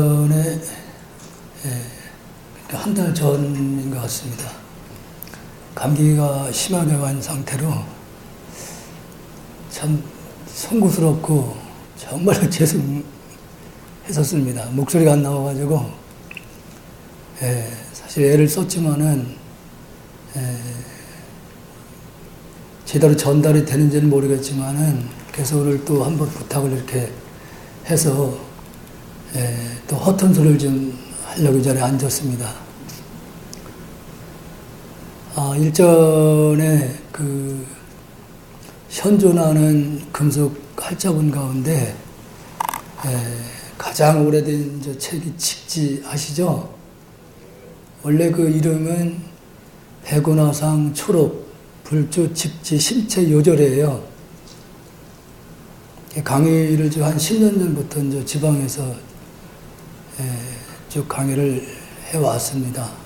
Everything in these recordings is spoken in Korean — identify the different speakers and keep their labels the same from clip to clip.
Speaker 1: 일전에 한 달 전인 것 같습니다. 감기가 심하게 간 상태로 참 송구스럽고 정말 죄송했었습니다. 목소리가 안 나와가지고 사실 애를 썼지만은 제대로 전달이 되는지는 모르겠지만은 그래서 오늘 또 한번 부탁을 이렇게 해서 또 허튼 소리를 좀 하려고 이 자리에 앉았습니다. 일전에 그 현존하는 금속 활자본 가운데 가장 오래된 책이 직지 아시죠? 원래 그 이름은 백운화상 초록 불주 직지 심체 요절이에요. 강의를 한 10년 전부터 지방에서 쭉 강의를 해왔습니다.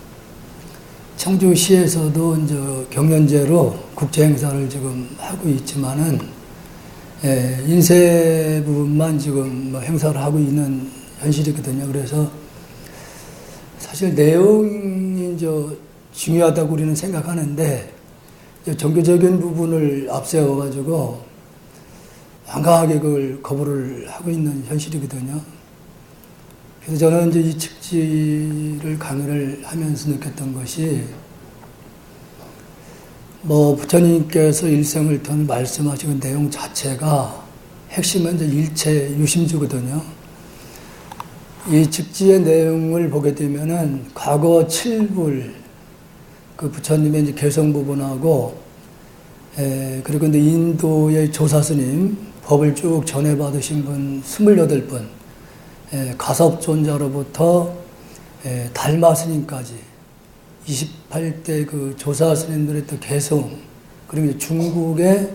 Speaker 1: 청주시에서도 경연제로 국제 행사를 지금 하고 있지만은 인쇄 부분만 지금 행사를 하고 있는 현실이거든요. 그래서 사실 내용이 중요하다고 우리는 생각하는데 종교적인 부분을 앞세워가지고 완강하게 그걸 거부를 하고 있는 현실이거든요. 그래서 저는 이 직지를 강의를 하면서 느꼈던 것이 부처님께서 일생을 돈 말씀하시는 내용 자체가 핵심은 일체 유심주거든요. 이 직지의 내용을 보게 되면은 과거 7불 그 부처님의 개성 부분하고 그리고 인도의 조사스님 법을 쭉 전해받으신 분 28분 가섭존자로부터 달마스님까지 28대 그 조사스님들의 또 개성 그리고 중국의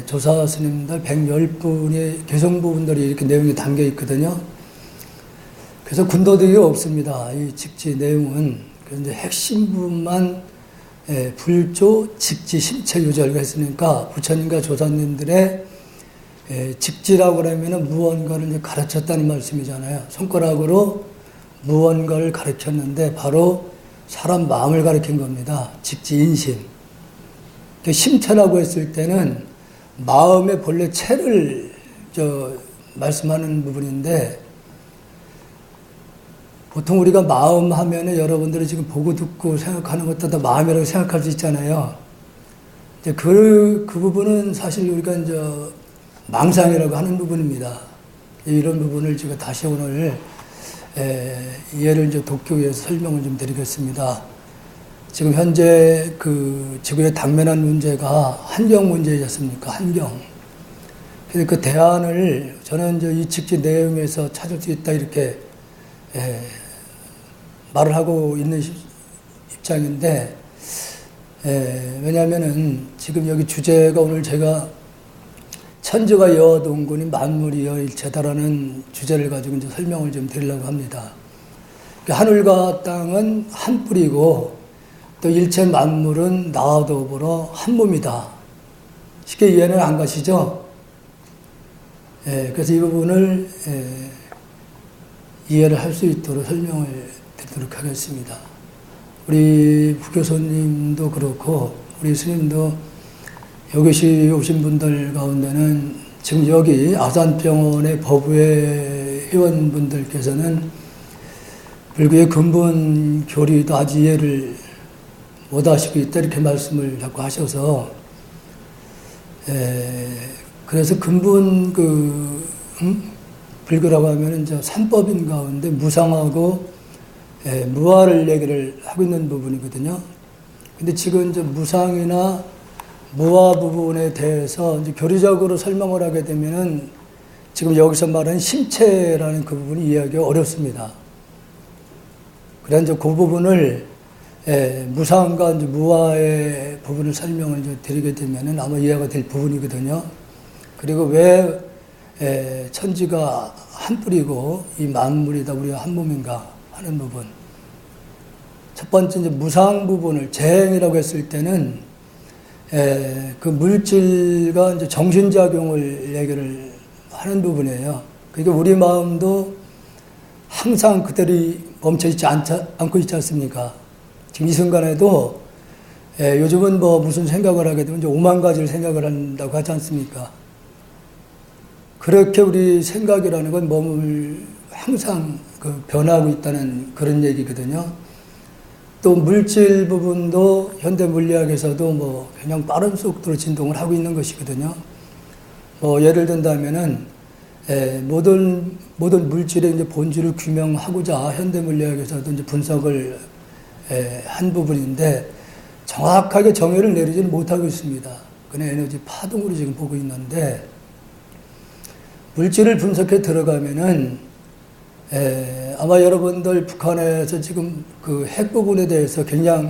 Speaker 1: 조사스님들 110분의 개성 부분들이 이렇게 내용이 담겨 있거든요. 그래서 군더더기 없습니다. 이 직지 내용은. 그런데 핵심 부분만 불조 직지 심체 요절가 했으니까 부처님과 조사님들의 직지라고 그러면 무언가를 가르쳤다는 말씀이잖아요. 손가락으로 무언가를 가르쳤는데 바로 사람 마음을 가르친 겁니다. 직지 인심. 심체라고 했을 때는 마음의 본래 체를 말씀하는 부분인데 보통 우리가 마음 하면은 여러분들이 지금 보고 듣고 생각하는 것도 다 마음이라고 생각할 수 있잖아요. 그 부분은 사실 우리가 망상이라고 하는 부분입니다. 이런 부분을 제가 다시 오늘 이해를 돕기 위해서 설명을 좀 드리겠습니다. 지금 현재 그 지구에 당면한 문제가 환경 문제이지 않습니까? 환경. 그래서 그 대안을 저는 이 직지 내용에서 찾을 수 있다 이렇게 말을 하고 있는 입장인데 왜냐하면은 지금 여기 주제가 오늘 제가 천지가 여동군이 만물이 여일체다라는 주제를 가지고 설명을 좀 드리려고 합니다. 하늘과 땅은 한 뿌리고 또 일체 만물은 나와 더불어 한 몸이다. 쉽게 이해는 안 가시죠? 그래서 이 부분을 이해를 할 수 있도록 설명을 드리도록 하겠습니다. 우리 부교수님도 그렇고 우리 스님도 여기 오신 분들 가운데는 지금 여기 아산병원의 법외 회원분들께서는 불교의 근본 교리도 아직 이해를 못하시고 있다 이렇게 말씀을 자꾸 하셔서 그래서 근본 불교라고 하면은 삼법인 가운데 무상하고 무아를 얘기를 하고 있는 부분이거든요. 근데 지금 무상이나 무아 부분에 대해서 교리적으로 설명을 하게 되면은 지금 여기서 말하는 심체라는 그 부분이 이해하기가 어렵습니다. 그래서 그 부분을 무상과 무아의 부분을 설명을 드리게 되면은 아마 이해가 될 부분이거든요. 그리고 왜 천지가 한 뿌리고 이 만물이다 우리가 한 몸인가 하는 부분. 첫 번째 무상 부분을 재행이라고 했을 때는 그 물질과 정신작용을 얘기를 하는 부분이에요. 그러니까 우리 마음도 항상 그대로 멈춰 있지 않고 있지 않습니까? 지금 이 순간에도 요즘은 뭐 무슨 생각을 하게 되면 이제 5만 가지를 생각을 한다고 하지 않습니까? 그렇게 우리 생각이라는 건 몸을 항상 변화하고 있다는 그런 얘기거든요. 또 물질 부분도 현대 물리학에서도 뭐 그냥 빠른 속도로 진동을 하고 있는 것이거든요. 뭐 예를 든다면은 모든 물질의 이제 본질을 규명하고자 현대 물리학에서도 이제 분석을 한 부분인데 정확하게 정의를 내리지는 못하고 있습니다. 그냥 에너지 파동으로 지금 보고 있는데 물질을 분석해 들어가면은 아마 여러분들 북한에서 지금 그 핵 부분에 대해서 굉장히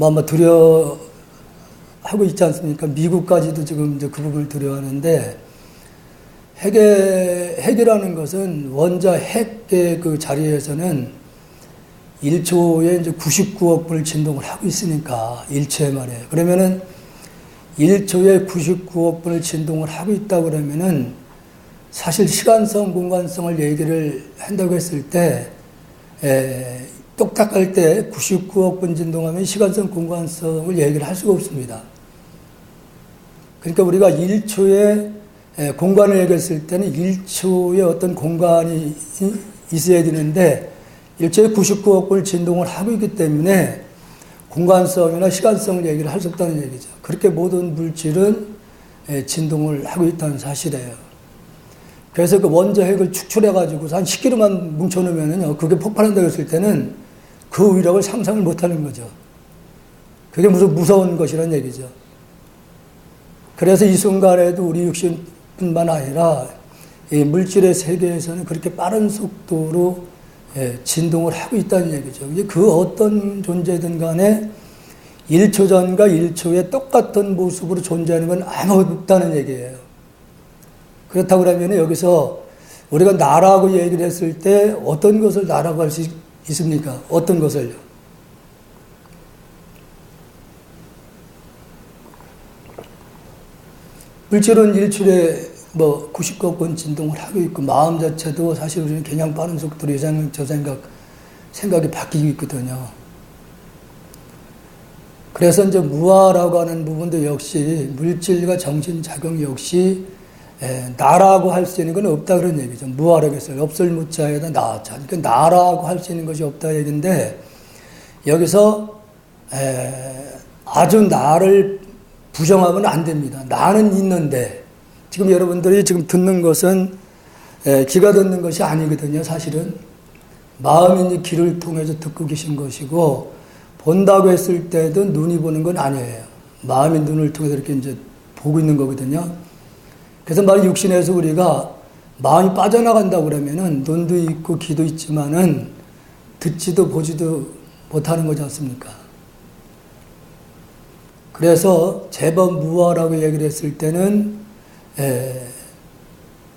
Speaker 1: 아마 두려워하고 있지 않습니까? 미국까지도 지금 이제 그 부분을 두려워하는데 핵이라는 것은 원자 핵의 그 자리에서는 1초에 이제 99억 분을 진동을 하고 있으니까, 1초에 말이에요. 그러면은 1초에 99억 분을 진동을 하고 있다 그러면은 사실 시간성, 공간성을 얘기를 한다고 했을 때, 똑딱할 때 99억 분 진동하면 시간성, 공간성을 얘기를 할 수가 없습니다. 그러니까 우리가 1초에 공간을 얘기했을 때는 1초에 어떤 공간이 있어야 되는데 1초에 99억 분을 진동을 하고 있기 때문에 공간성이나 시간성을 얘기를 할 수 없다는 얘기죠. 그렇게 모든 물질은 진동을 하고 있다는 사실이에요. 그래서 그 원자 핵을 축출해가지고 한 10kg만 뭉쳐놓으면요, 그게 폭발한다고 했을 때는 그 위력을 상상을 못하는 거죠. 그게 무서운 것이라는 얘기죠. 그래서 이 순간에도 우리 육신뿐만 아니라 이 물질의 세계에서는 그렇게 빠른 속도로 진동을 하고 있다는 얘기죠. 그 어떤 존재든 간에 1초 전과 1초에 똑같은 모습으로 존재하는 건 아무것도 없다는 얘기예요. 그렇다고 그러면 여기서 우리가 나라고 얘기를 했을 때 어떤 것을 나라고 할 수 있습니까? 어떤 것을요? 물질은 일출에 90억 번 진동을 하고 있고, 마음 자체도 사실 우리는 그냥 빠른 속도로 저 생각이 바뀌고 있거든요. 그래서 이제 무아라고 하는 부분도 역시 물질과 정신작용 역시 나라고 할 수 있는 건 없다 그런 얘기죠. 무아라고 했어요. 없을 무자에다 나자. 그러니까 나라고 할 수 있는 것이 없다 얘기인데, 여기서 아주 나를 부정하면 안 됩니다. 나는 있는데, 지금 여러분들이 지금 듣는 것은 귀가 듣는 것이 아니거든요. 사실은 마음이 귀를 통해서 듣고 계신 것이고, 본다고 했을 때도 눈이 보는 건 아니에요. 마음이 눈을 통해서 이렇게 이제 보고 있는 거거든요. 그래서 만약 육신에서 우리가 마음이 빠져나간다고 그러면은 눈도 있고 귀도 있지만은 듣지도 보지도 못하는 거지 않습니까? 그래서 제법 무아라고 얘기를 했을 때는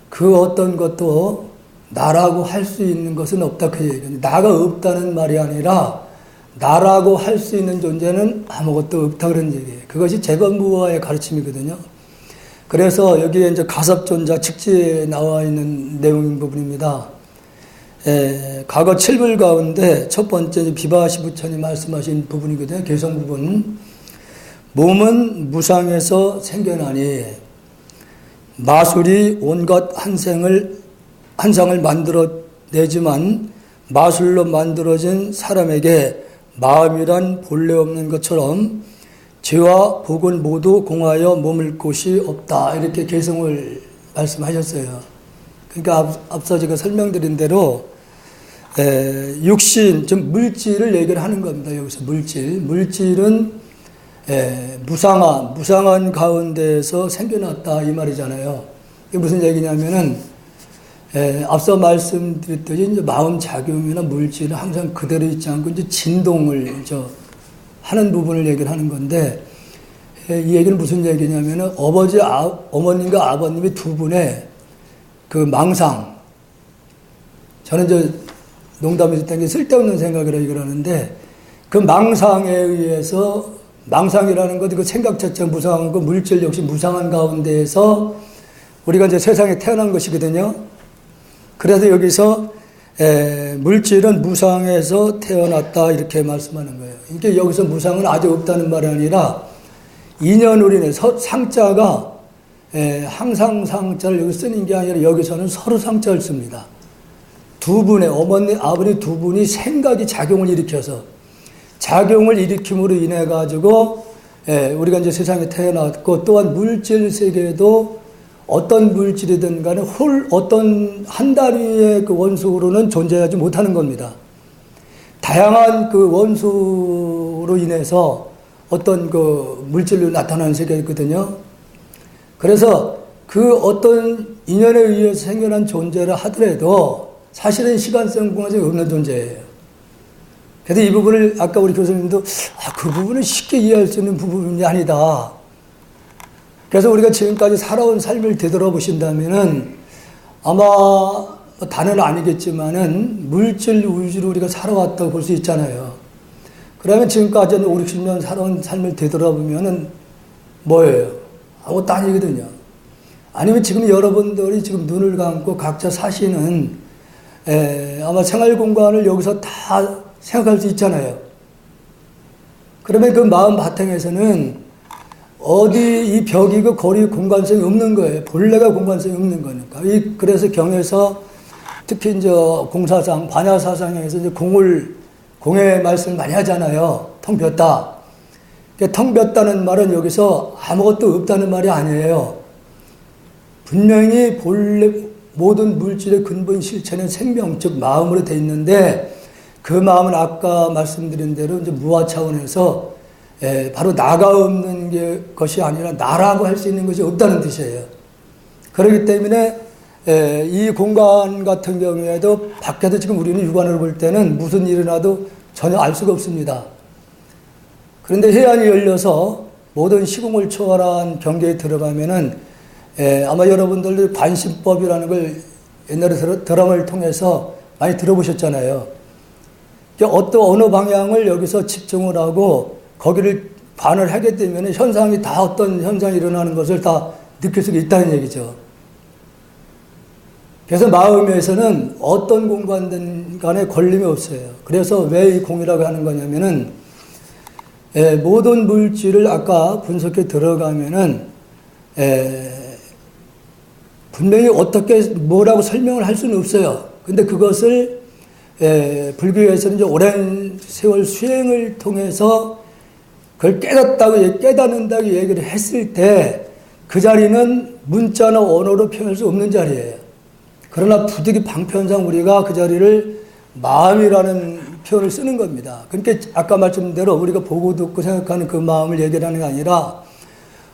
Speaker 1: 그 어떤 것도 나라고 할 수 있는 것은 없다 그 얘기예요. 나가 없다는 말이 아니라 나라고 할 수 있는 존재는 아무것도 없다 그런 얘기예요. 그것이 제법 무아의 가르침이거든요. 그래서 여기에 이제 가섭존자 직지에 나와 있는 내용인 부분입니다. 과거 7불 가운데 첫 번째 비바시 부처님 말씀하신 부분이거든요. 개성 부분. 몸은 무상에서 생겨나니 마술이 온갖 한상을 만들어내지만 마술로 만들어진 사람에게 마음이란 본래 없는 것처럼 죄와 복은 모두 공하여 머물 곳이 없다. 이렇게 개성을 말씀하셨어요. 그러니까 앞서 제가 설명드린 대로 육신, 즉 물질을 얘기를 하는 겁니다. 여기서 물질은 무상한 가운데에서 생겨났다 이 말이잖아요. 이게 무슨 얘기냐면은 앞서 말씀드렸듯이 이제 마음 작용이나 물질은 항상 그대로 있지 않고 이제 진동을 하는 부분을 얘기를 하는 건데, 이 얘기는 무슨 얘기냐면은 어머님과 아버님이 두 분의 그 망상, 저는 이제 농담에서 딴 게 쓸데없는 생각이라고 얘기를 하는데, 그 망상에 의해서 망상이라는 것, 그 생각 자체가 무상한 거, 물질 역시 무상한 가운데에서 우리가 이제 세상에 태어난 것이거든요. 그래서 여기서 물질은 무상에서 태어났다 이렇게 말씀하는 거예요. 그러니까 여기서 무상은 아직 없다는 말이 아니라 인연으로 인해서 상자가 항상 상자를 여기 쓰는 게 아니라 여기서는 서로 상자를 씁니다. 두 분의 어머니, 아버지 두 분이 생각이 작용을 일으켜서 작용을 일으킴으로 인해 가지고 우리가 이제 세상에 태어났고 또한 물질 세계에도 어떤 물질이든 간에 어떤 한 단위의 그 원소로는 존재하지 못하는 겁니다. 다양한 그 원소로 인해서 어떤 그 물질로 나타나는 세계가 있거든요. 그래서 그 어떤 인연에 의해서 생겨난 존재를 하더라도 사실은 시간성 공간이 없는 존재예요. 그래서 이 부분을 아까 우리 교수님도 그 부분은 쉽게 이해할 수 있는 부분이 아니다. 그래서 우리가 지금까지 살아온 삶을 되돌아보신다면은 아마 다는 아니겠지만은 물질 위주로 우리가 살아왔다고 볼 수 있잖아요. 그러면 지금까지 5, 60년 살아온 삶을 되돌아보면은 뭐예요? 아무것도 아니거든요. 아니면 지금 여러분들이 지금 눈을 감고 각자 사시는 아마 생활 공간을 여기서 다 생각할 수 있잖아요. 그러면 그 마음 바탕에서는 어디 이 벽이 그 거리 공간성이 없는 거예요. 본래가 공간성이 없는 거니까. 그래서 경에서 특히 이제 공사상, 반야사상에서 이제 공의 말씀을 많이 하잖아요. 텅 볐다. 텅 볐다는 말은 여기서 아무것도 없다는 말이 아니에요. 분명히 본래 모든 물질의 근본 실체는 생명, 즉 마음으로 돼 있는데 그 마음은 아까 말씀드린 대로 이제 무아 차원에서 바로 나가 없는 것이 아니라 나라고 할 수 있는 것이 없다는 뜻이에요. 그렇기 때문에 이 공간 같은 경우에도 밖에도 지금 우리는 육안으로 볼 때는 무슨 일이 나도 전혀 알 수가 없습니다. 그런데 해안이 열려서 모든 시공을 초월한 경계에 들어가면은 아마 여러분들도 관심법이라는 걸 옛날에 드라마를 통해서 많이 들어보셨잖아요. 어느 방향을 여기서 집중을 하고 거기를 관을 하게 되면 현상이 다 어떤 현상이 일어나는 것을 다 느낄 수가 있다는 얘기죠. 그래서 마음에서는 어떤 공간든 간에 걸림이 없어요. 그래서 왜 이 공이라고 하는 거냐면은 모든 물질을 아까 분석해 들어가면은 분명히 어떻게 뭐라고 설명을 할 수는 없어요. 근데 그것을 불교에서는 이제 오랜 세월 수행을 통해서 그걸 깨닫는다고 얘기를 했을 때 그 자리는 문자나 언어로 표현할 수 없는 자리예요. 그러나 부득이 방편상 우리가 그 자리를 마음이라는 표현을 쓰는 겁니다. 그러니까 아까 말씀드린 대로 우리가 보고 듣고 생각하는 그 마음을 얘기하는 게 아니라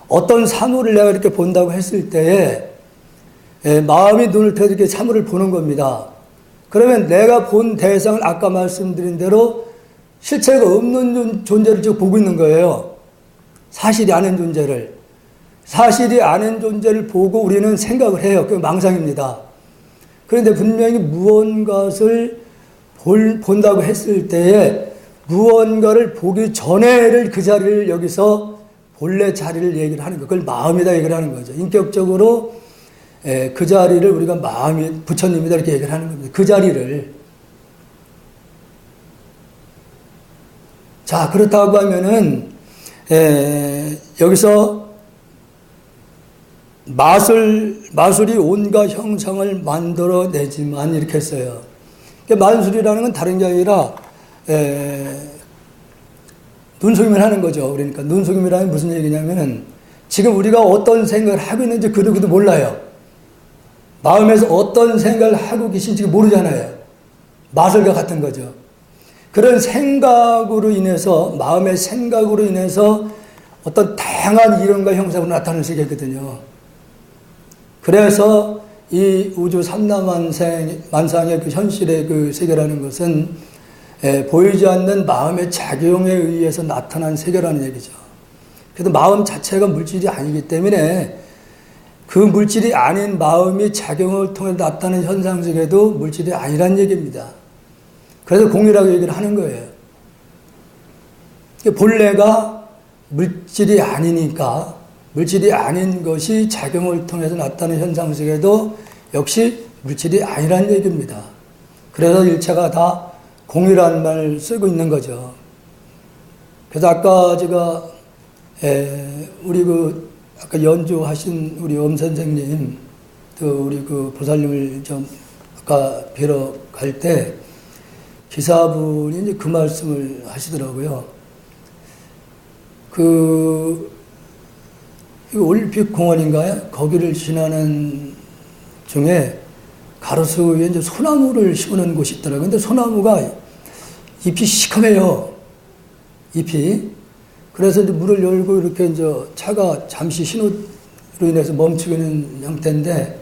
Speaker 1: 어떤 사물을 내가 이렇게 본다고 했을 때에 마음이 눈을 떠서 이렇게 사물을 보는 겁니다. 그러면 내가 본 대상을 아까 말씀드린 대로 실체가 없는 존재를 지금 보고 있는 거예요. 사실이 아닌 존재를. 사실이 아닌 존재를 보고 우리는 생각을 해요. 그게 망상입니다. 그런데 분명히 무언가를 본다고 했을 때에 무언가를 보기 전에를 그 자리를 여기서 본래 자리를 얘기를 하는 거. 그걸 마음이다 얘기를 하는 거죠. 인격적으로 그 자리를 우리가 마음이 부처님이다 이렇게 얘기를 하는 겁니다. 그 자리를. 자, 그렇다고 하면은 여기서 마술이 온갖 형상을 만들어내지만 이렇게 했어요. 마술이라는 건 다른 게 아니라 눈속임을 하는 거죠. 그러니까 눈속임이라는 무슨 얘기냐면은 지금 우리가 어떤 생각을 하고 있는지 그도 몰라요. 마음에서 어떤 생각을 하고 계신지 모르잖아요. 마술과 같은 거죠. 그런 생각으로 인해서 마음의 생각으로 인해서 어떤 다양한 이론과 형상으로 나타나는 세계거든요. 그래서 이 우주 삼라만상의 그 현실의 그 세계라는 것은 보이지 않는 마음의 작용에 의해서 나타난 세계라는 얘기죠. 그래서 마음 자체가 물질이 아니기 때문에 그 물질이 아닌 마음이 작용을 통해 나타나는 현상 속에도 물질이 아니란 얘기입니다. 그래서 공이라고 얘기를 하는 거예요. 본래가 물질이 아니니까 물질이 아닌 것이 작용을 통해서 나타나는 현상 속에도 역시 물질이 아니란 얘기입니다. 그래서 일체가 다 공이라는 말을 쓰고 있는 거죠. 그래서 아까 제가 우리 아까 연주하신 우리 엄 선생님, 또 우리 보살님을 좀 아까 뵈러 갈 때 기사분이 이제 그 말씀을 하시더라고요. 올림픽 공원인가요? 거기를 지나는 중에 가로수에 이제 소나무를 심는 곳이 있더라고요. 근데 소나무가 잎이 시커매요. 잎이. 그래서 이제 문을 열고 이렇게 이제 차가 잠시 신호로 인해서 멈추고 있는 형태인데,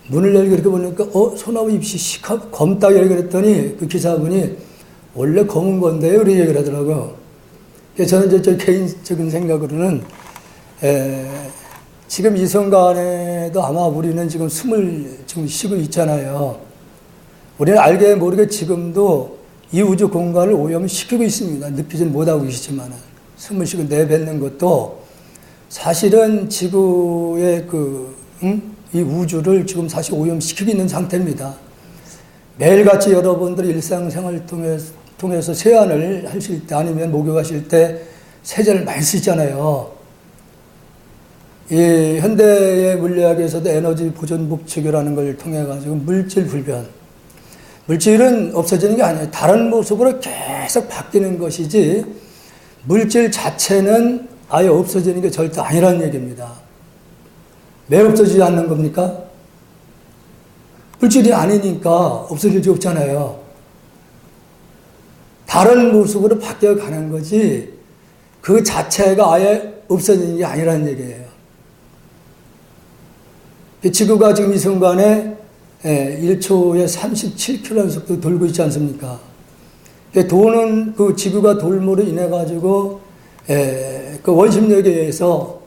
Speaker 1: 문을 열고 이렇게 보니까, 소나무 잎이 검다 얘기를 했더니 그 기사분이 원래 검은 건데요. 이렇게 얘기를 하더라고요. 그래서 저는 이제 저 개인적인 생각으로는, 지금 이 순간에도 아마 우리는 지금 숨을 지금 쉬고 있잖아요. 우리는 알게 모르게 지금도 이 우주 공간을 오염시키고 있습니다. 느끼지는 못하고 계시지만 숨을 쉬고 내뱉는 것도 사실은 지구의 이 우주를 지금 사실 오염시키고 있는 상태입니다. 매일같이 여러분들이 일상생활을 통해서 세안을 하실 때 아니면 목욕하실 때 세제를 많이 쓰잖아요. 이 현대의 물리학에서도 에너지 보존 법칙이라는 걸 통해 가지고 물질 불변, 물질은 없어지는 게 아니에요. 다른 모습으로 계속 바뀌는 것이지 물질 자체는 아예 없어지는 게 절대 아니라는 얘기입니다. 왜 없어지지 않는 겁니까? 물질이 아니니까 없어질 수 없잖아요. 다른 모습으로 바뀌어 가는 거지 그 자체가 아예 없어지는 게 아니라는 얘기예요. 지구가 지금 이 순간에 1초에 37km라는 속도로 돌고 있지 않습니까? 도는 그 지구가 돌므로 인해 가지고 그 원심력에 의해서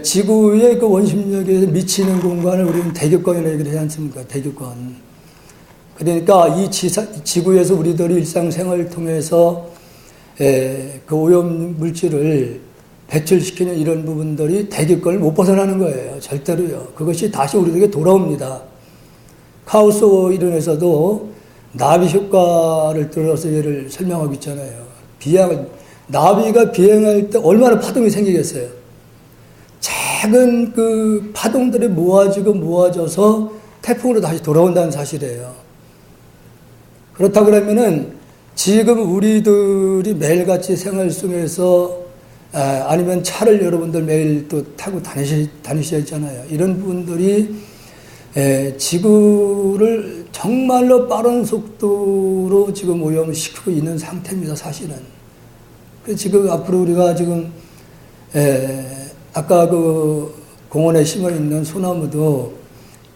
Speaker 1: 지구의 그 원심력에 의해서 미치는 공간을 우리는 대極권이라고 얘기를 하지 않습니까? 대極권. 그러니까 이 지구에서 우리들이 일상생활을 통해서 그 오염 물질을 배출시키는 이런 부분들이 대極권을 못 벗어나는 거예요. 절대로요. 그것이 다시 우리에게 돌아옵니다. 카우스 이론에서도 나비 효과를 들어서 얘를 설명하고 있잖아요. 나비가 비행할 때 얼마나 파동이 생기겠어요. 작은 그 파동들이 모아져서 태풍으로 다시 돌아온다는 사실이에요. 그렇다 그러면은 지금 우리들이 매일같이 생활 속에서 아니면 차를 여러분들 매일 또 타고 다니셔야 했잖아요. 이런 분들이 지구를 정말로 빠른 속도로 지금 오염시키고 있는 상태입니다, 사실은. 그래서 지금 앞으로 우리가 지금, 아까 그 공원에 심어 있는 소나무도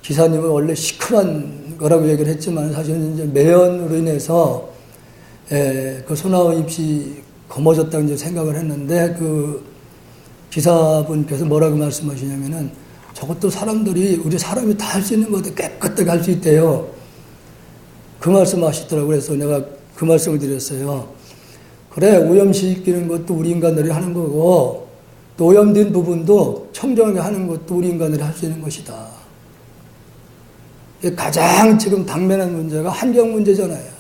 Speaker 1: 기사님은 원래 시큼한 거라고 얘기를 했지만 사실은 이제 매연으로 인해서 그 소나무 잎이 검어졌다고 이제 생각을 했는데 그 기사분께서 뭐라고 말씀하시냐면은 저것도 우리 사람이 다 할 수 있는 것도 깨끗하게 할 수 있대요. 그 말씀 하시더라고요. 그래서 내가 그 말씀을 드렸어요. 그래, 오염시키는 것도 우리 인간들이 하는 거고 또 오염된 부분도 청정하게 하는 것도 우리 인간들이 할 수 있는 것이다. 가장 지금 당면한 문제가 환경 문제잖아요.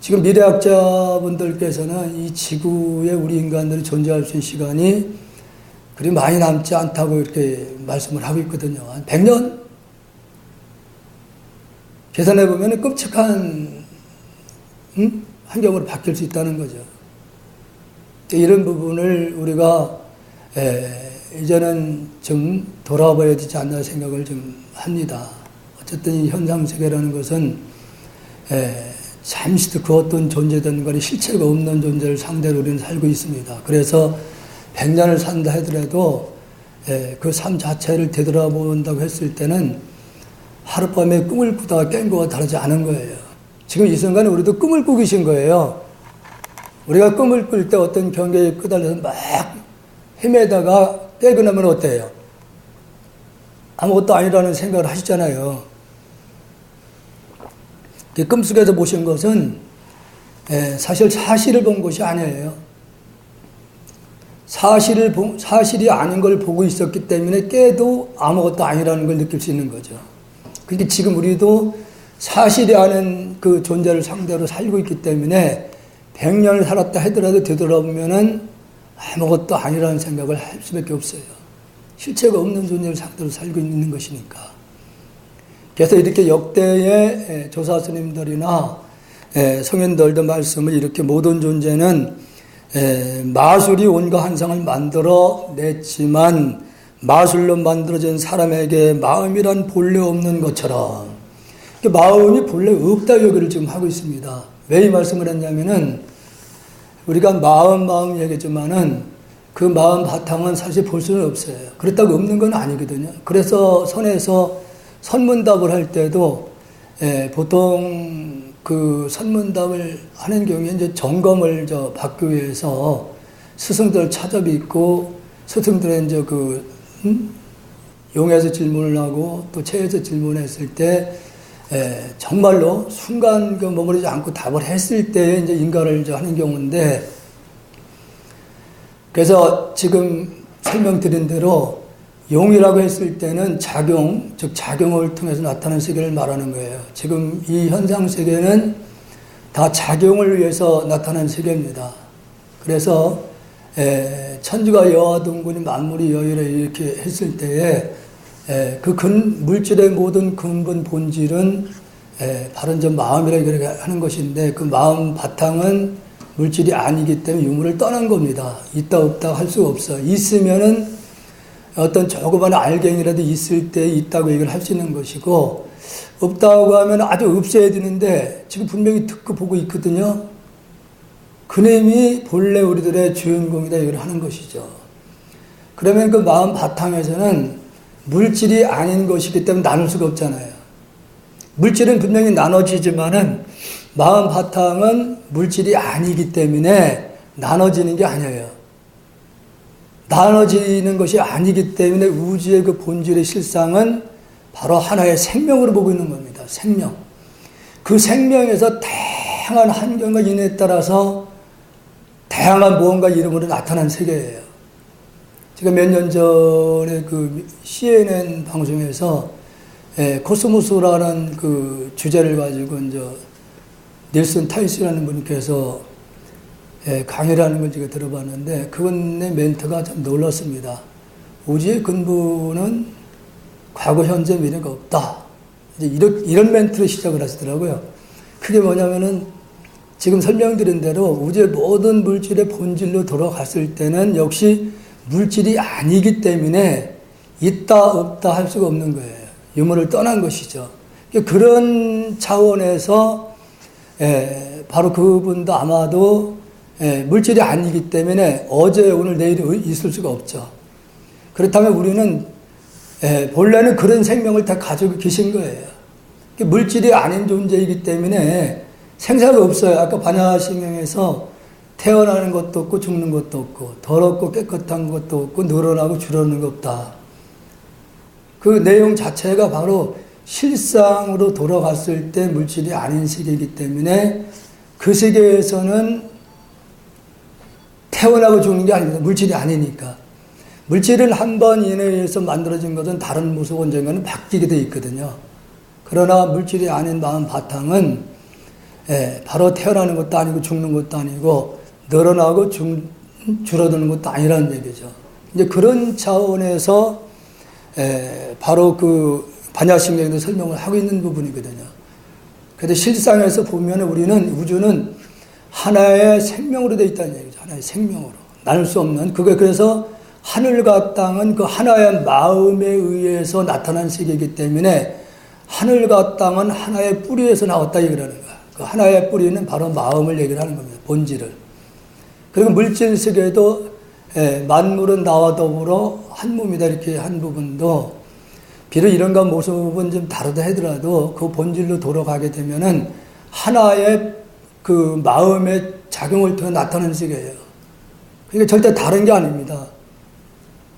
Speaker 1: 지금 미래학자분들께서는 이 지구에 우리 인간들이 존재할 수 있는 시간이 그리 많이 남지 않다고 이렇게 말씀을 하고 있거든요. 한 100년? 계산해보면 끔찍한 환경으로 바뀔 수 있다는 거죠. 이런 부분을 우리가 이제는 좀 돌아봐야 되지 않나 생각을 좀 합니다. 어쨌든 이 현상세계라는 것은 잠시도 그 어떤 존재든 간에 실체가 없는 존재를 상대로 우리는 살고 있습니다. 그래서 100년을 산다 하더라도 그 삶 자체를 되돌아본다고 했을 때는 하룻밤에 꿈을 꾸다가 깬 거와 다르지 않은 거예요. 지금 이 순간에 우리도 꿈을 꾸고 계신 거예요. 우리가 꿈을 꿀 때 어떤 경계에 끄달려서 막 헤매다가 깨고 나면 어때요? 아무것도 아니라는 생각을 하시잖아요. 꿈속에서 보신 것은 사실을 본 것이 아니에요. 사실이 아닌 걸 보고 있었기 때문에 깨도 아무것도 아니라는 걸 느낄 수 있는 거죠. 그러니까 지금 우리도 사실이 아닌 그 존재를 상대로 살고 있기 때문에 100년을 살았다 하더라도 되돌아보면은 아무것도 아니라는 생각을 할 수밖에 없어요. 실체가 없는 존재를 상대로 살고 있는 것이니까. 그래서 이렇게 역대의 조사 스님들이나 성현들도 말씀을 이렇게 모든 존재는 마술이 온갖 한상을 만들어 냈지만 마술로 만들어진 사람에게 마음이란 본래 없는 것처럼 마음이 본래 없다 여기를 지금 하고 있습니다. 왜 이 말씀을 했냐면은 우리가 마음 얘기했지만은 그 마음 바탕은 사실 볼 수는 없어요. 그렇다고 없는 건 아니거든요. 그래서 선에서 선문답을 할 때도 보통 그 선문답을 하는 경우에 이제 점검을 받기 위해서 스승들 찾아뵙고 스승들의 이제 용에서 질문을 하고 또 체에서 질문했을 때 정말로 순간 머무르지 않고 답을 했을 때 이제 인가를 이제 하는 경우인데, 그래서 지금 설명드린 대로 용이라고 했을 때는 작용, 즉 작용을 통해서 나타나는 세계를 말하는 거예요. 지금 이 현상 세계는 다 작용을 위해서 나타나는 세계입니다. 그래서 천지가 여와 동군이 만물이 여이래 이렇게 했을 때에 그 물질의 모든 근본 본질은 바로 이제 마음이라고 하는 것인데, 그 마음 바탕은 물질이 아니기 때문에 유무를 떠난 겁니다. 있다 없다 할 수가 없어. 있으면은 어떤 조그만 알갱이라도 있을 때 있다고 얘기를 할 수 있는 것이고, 없다고 하면 아주 없어야 되는데 지금 분명히 듣고 보고 있거든요. 그놈이 본래 우리들의 주인공이다 얘기를 하는 것이죠. 그러면 그 마음 바탕에서는 물질이 아닌 것이기 때문에 나눌 수가 없잖아요. 물질은 분명히 나눠지지만은 마음 바탕은 물질이 아니기 때문에 나눠지는 게 아니에요. 나눠지는 것이 아니기 때문에 우주의 그 본질의 실상은 바로 하나의 생명으로 보고 있는 겁니다. 생명. 그 생명에서 다양한 환경과 인해에 따라서 다양한 무언가 이름으로 나타난 세계예요. 제가 몇 년 전에 그 CNN 방송에서 코스모스라는 그 주제를 가지고 이제 닐슨 타이스라는 분께서 강의를 하는 걸 제가 들어봤는데, 그분의 멘트가 참 놀랐습니다. 우주의 근본은 과거, 현재, 미래가 없다. 이제 이런 멘트로 시작을 하시더라고요. 그게 뭐냐면은 지금 설명드린 대로 우주의 모든 물질의 본질로 돌아갔을 때는 역시 물질이 아니기 때문에 있다 없다 할 수가 없는 거예요. 유무를 떠난 것이죠. 그런 차원에서 바로 그분도 아마도 물질이 아니기 때문에 어제 오늘 내일이 있을 수가 없죠. 그렇다면 우리는 본래는 그런 생명을 다 가지고 계신 거예요. 물질이 아닌 존재이기 때문에 생사가 없어요. 아까 반야신경에서 태어나는 것도 없고 죽는 것도 없고 더럽고 깨끗한 것도 없고 늘어나고 줄어드는 것 없다. 그 내용 자체가 바로 실상으로 돌아갔을 때 물질이 아닌 세계이기 때문에 그 세계에서는 태어나고 죽는 게 아닙니다. 물질이 아니니까. 물질은 한 번 이내에서 만들어진 것은 다른 모습 언젠가는 바뀌게 돼 있거든요. 그러나 물질이 아닌 마음 바탕은 바로 태어나는 것도 아니고 죽는 것도 아니고 늘어나고 줄어드는 것도 아니라는 얘기죠. 이제 그런 차원에서 바로 그 반야심경에도 설명을 하고 있는 부분이거든요. 그래서 실상에서 보면 우리는 우주는 하나의 생명으로 되어 있다는 얘기죠. 하나의 생명으로. 나눌 수 없는. 그래서 하늘과 땅은 그 하나의 마음에 의해서 나타난 세계이기 때문에 하늘과 땅은 하나의 뿌리에서 나왔다 얘기를 하는 거야. 그 하나의 뿌리는 바로 마음을 얘기를 하는 겁니다. 본질을. 그리고 물질 세계에도 만물은 나와 더불어 한 몸이다 이렇게 한 부분도 비록 이런가 모습은 좀 다르다 하더라도 그 본질로 돌아가게 되면은 하나의 그 마음의 작용을 통해 나타나는 세계예요. 그러니까 절대 다른 게 아닙니다.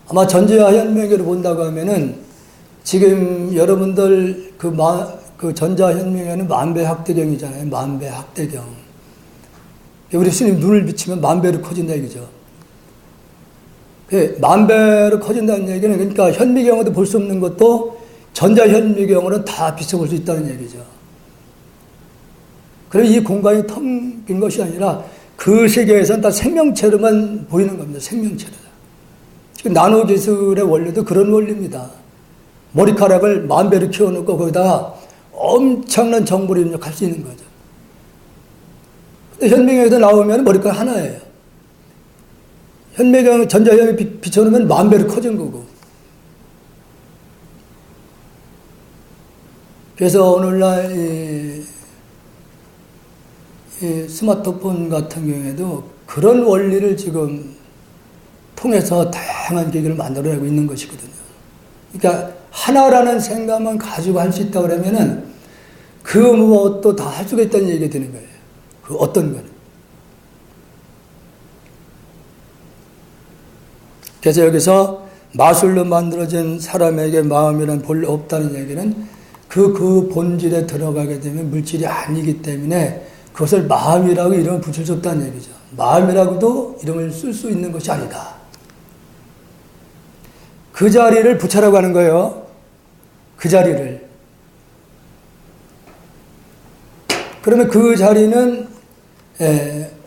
Speaker 1: 아마 전제와 현명계를 본다고 하면은 지금 여러분들 그 전자 현명에는 만배학대경이잖아요. 만배학대경. 우리 스님 눈을 비치면 만배로 커진다 얘기죠. 만배로 커진다는 얘기는 그러니까 현미경으로 볼 수 없는 것도 전자 현미경으로는 다 비춰볼 수 있다는 얘기죠. 그래서 이 공간이 텅 빈 것이 아니라 그 세계에서는 다 생명체로만 보이는 겁니다. 생명체로. 지금 나노 기술의 원리도 그런 원리입니다. 머리카락을 만 배로 키워놓고 거기다가 엄청난 정보를 입력할 수 있는 거죠. 근데 현미경에서 나오면 머리카락 하나예요. 현미경 전자현미 비춰놓으면 만 배로 커진 거고. 그래서 오늘날 이 스마트폰 같은 경우에도 그런 원리를 지금 통해서 다양한 계기를 만들어내고 있는 것이거든요. 그러니까 하나라는 생각만 가지고 할 수 있다 그러면은 그 무엇도 다 할 수가 있다는 얘기가 되는 거예요. 그 어떤 거는. 그래서 여기서 마술로 만들어진 사람에게 마음이란 본래 없다는 얘기는 그 본질에 들어가게 되면 물질이 아니기 때문에 그것을 마음이라고 이름을 붙일 수 없다는 얘기죠. 마음이라고도 이름을 쓸 수 있는 것이 아니다. 그 자리를 붙여라고 하는 거예요. 그 자리를. 그러면 그 자리는